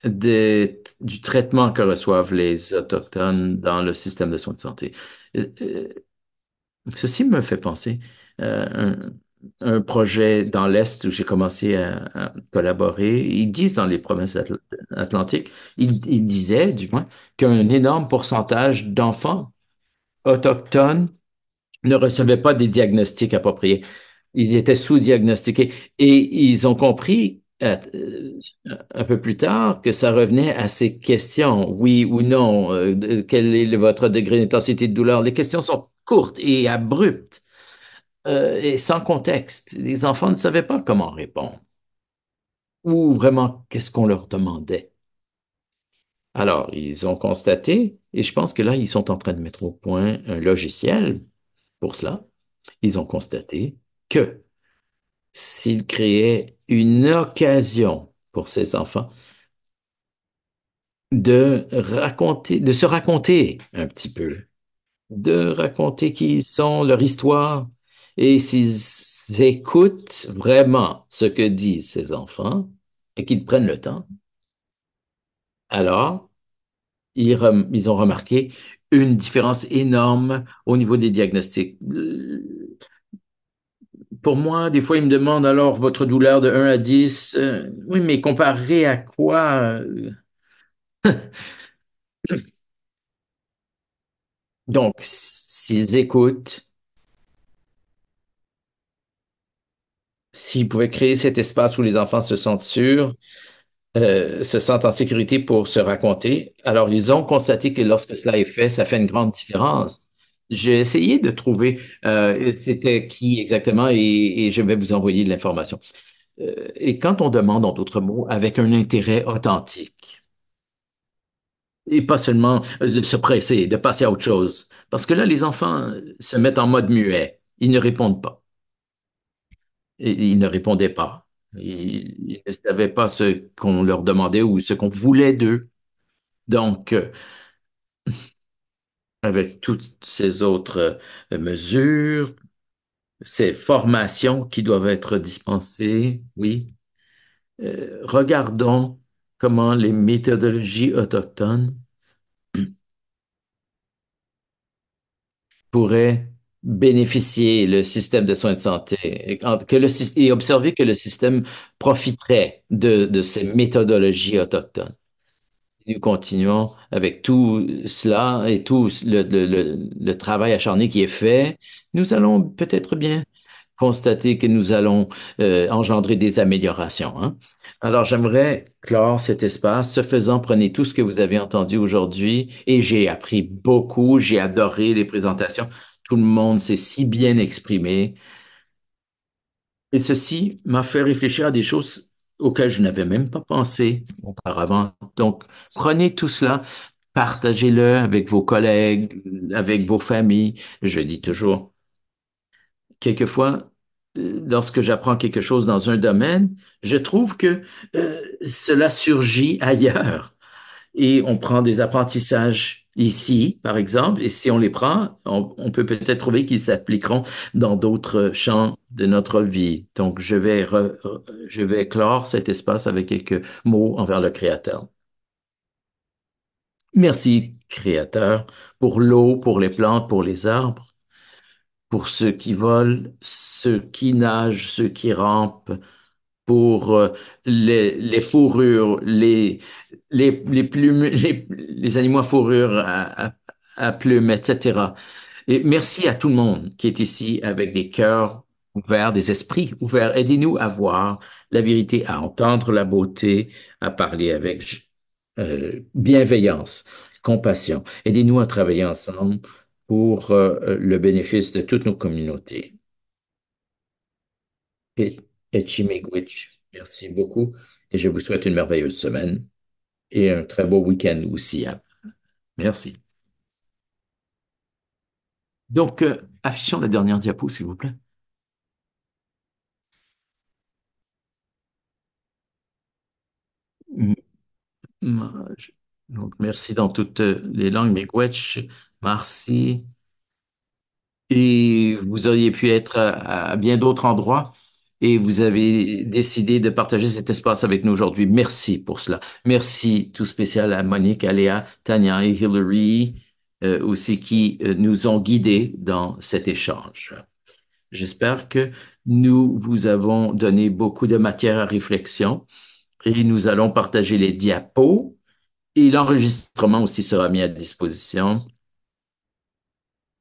du traitement que reçoivent les Autochtones dans le système de soins de santé. Euh, euh, Ceci me fait penser à un projet dans l'Est où j'ai commencé à collaborer. Ils disent dans les provinces atlantiques, ils disaient du moins qu'un énorme pourcentage d'enfants autochtones ne recevaient pas des diagnostics appropriés. Ils étaient sous-diagnostiqués et ils ont compris un peu plus tard que ça revenait à ces questions, oui ou non, quel est votre degré d'intensité de douleur. Les questions sont courtes et abruptes et sans contexte. Les enfants ne savaient pas comment répondre ou vraiment qu'est-ce qu'on leur demandait. Alors, ils ont constaté, et je pense que là, ils sont en train de mettre au point un logiciel pour cela. Ils ont constaté que s'ils créaient une occasion pour ces enfants de se raconter un petit peu, de raconter qui ils sont, leur histoire, et s'ils écoutent vraiment ce que disent ces enfants et qu'ils prennent le temps, alors ils ont remarqué une différence énorme au niveau des diagnostics. Pour moi, des fois, ils me demandent alors votre douleur de 1 à 10. Oui, mais comparé à quoi? Donc, s'ils écoutent, s'ils pouvaient créer cet espace où les enfants se sentent sûrs, se sentent en sécurité pour se raconter, alors ils ont constaté que lorsque cela est fait, ça fait une grande différence. J'ai essayé de trouver c'était qui exactement et je vais vous envoyer de l'information. Et quand on demande, en d'autres mots, avec un intérêt authentique, et pas seulement de se presser, de passer à autre chose, parce que là, les enfants se mettent en mode muet, ils ne répondent pas. Et ils ne répondaient pas. Ils ne savaient pas ce qu'on leur demandait ou ce qu'on voulait d'eux. Donc, avec toutes ces autres mesures, ces formations qui doivent être dispensées, oui, regardons comment les méthodologies autochtones pourraient bénéficier le système de soins de santé et observer que le système profiterait de ces méthodologies autochtones. Nous continuons avec tout cela et tout le travail acharné qui est fait, nous allons peut-être bien constater que nous allons engendrer des améliorations, hein. Alors, j'aimerais clore cet espace. Ce faisant, prenez tout ce que vous avez entendu aujourd'hui et j'ai appris beaucoup. J'ai adoré les présentations. Tout le monde s'est si bien exprimé. Et ceci m'a fait réfléchir à des choses auxquelles je n'avais même pas pensé auparavant. Donc, prenez tout cela, partagez-le avec vos collègues, avec vos familles. Je dis toujours, quelquefois, lorsque j'apprends quelque chose dans un domaine, je trouve que cela surgit ailleurs. Et on prend des apprentissages ici, par exemple, et si on les prend, on peut peut-être trouver qu'ils s'appliqueront dans d'autres champs de notre vie. Donc, je vais clore cet espace avec quelques mots envers le Créateur. Merci, Créateur, pour l'eau, pour les plantes, pour les arbres, pour ceux qui volent, ceux qui nagent, ceux qui rampent, pour les fourrures, les plumes, les animaux à fourrure, à plumes, etc. Et merci à tout le monde qui est ici avec des cœurs ouverts, des esprits ouverts. Aidez-nous à voir la vérité, à entendre la beauté, à parler avec bienveillance, compassion. Aidez-nous à travailler ensemble pour le bénéfice de toutes nos communautés. Et, et Chimigwich, merci beaucoup. Et je vous souhaite une merveilleuse semaine et un très beau week-end aussi, hein. Merci. Donc, affichons la dernière diapo, s'il vous plaît. Donc, merci dans toutes les langues, miigwech, merci. Et vous auriez pu être à bien d'autres endroits et vous avez décidé de partager cet espace avec nous aujourd'hui. Merci pour cela. Merci tout spécial à Monique, à Léa, Tania et Hilary aussi qui nous ont guidés dans cet échange. J'espère que nous vous avons donné beaucoup de matière à réflexion et nous allons partager les diapos et l'enregistrement aussi sera mis à disposition.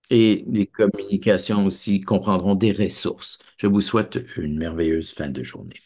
Et les communications aussi comprendront des ressources. Je vous souhaite une merveilleuse fin de journée.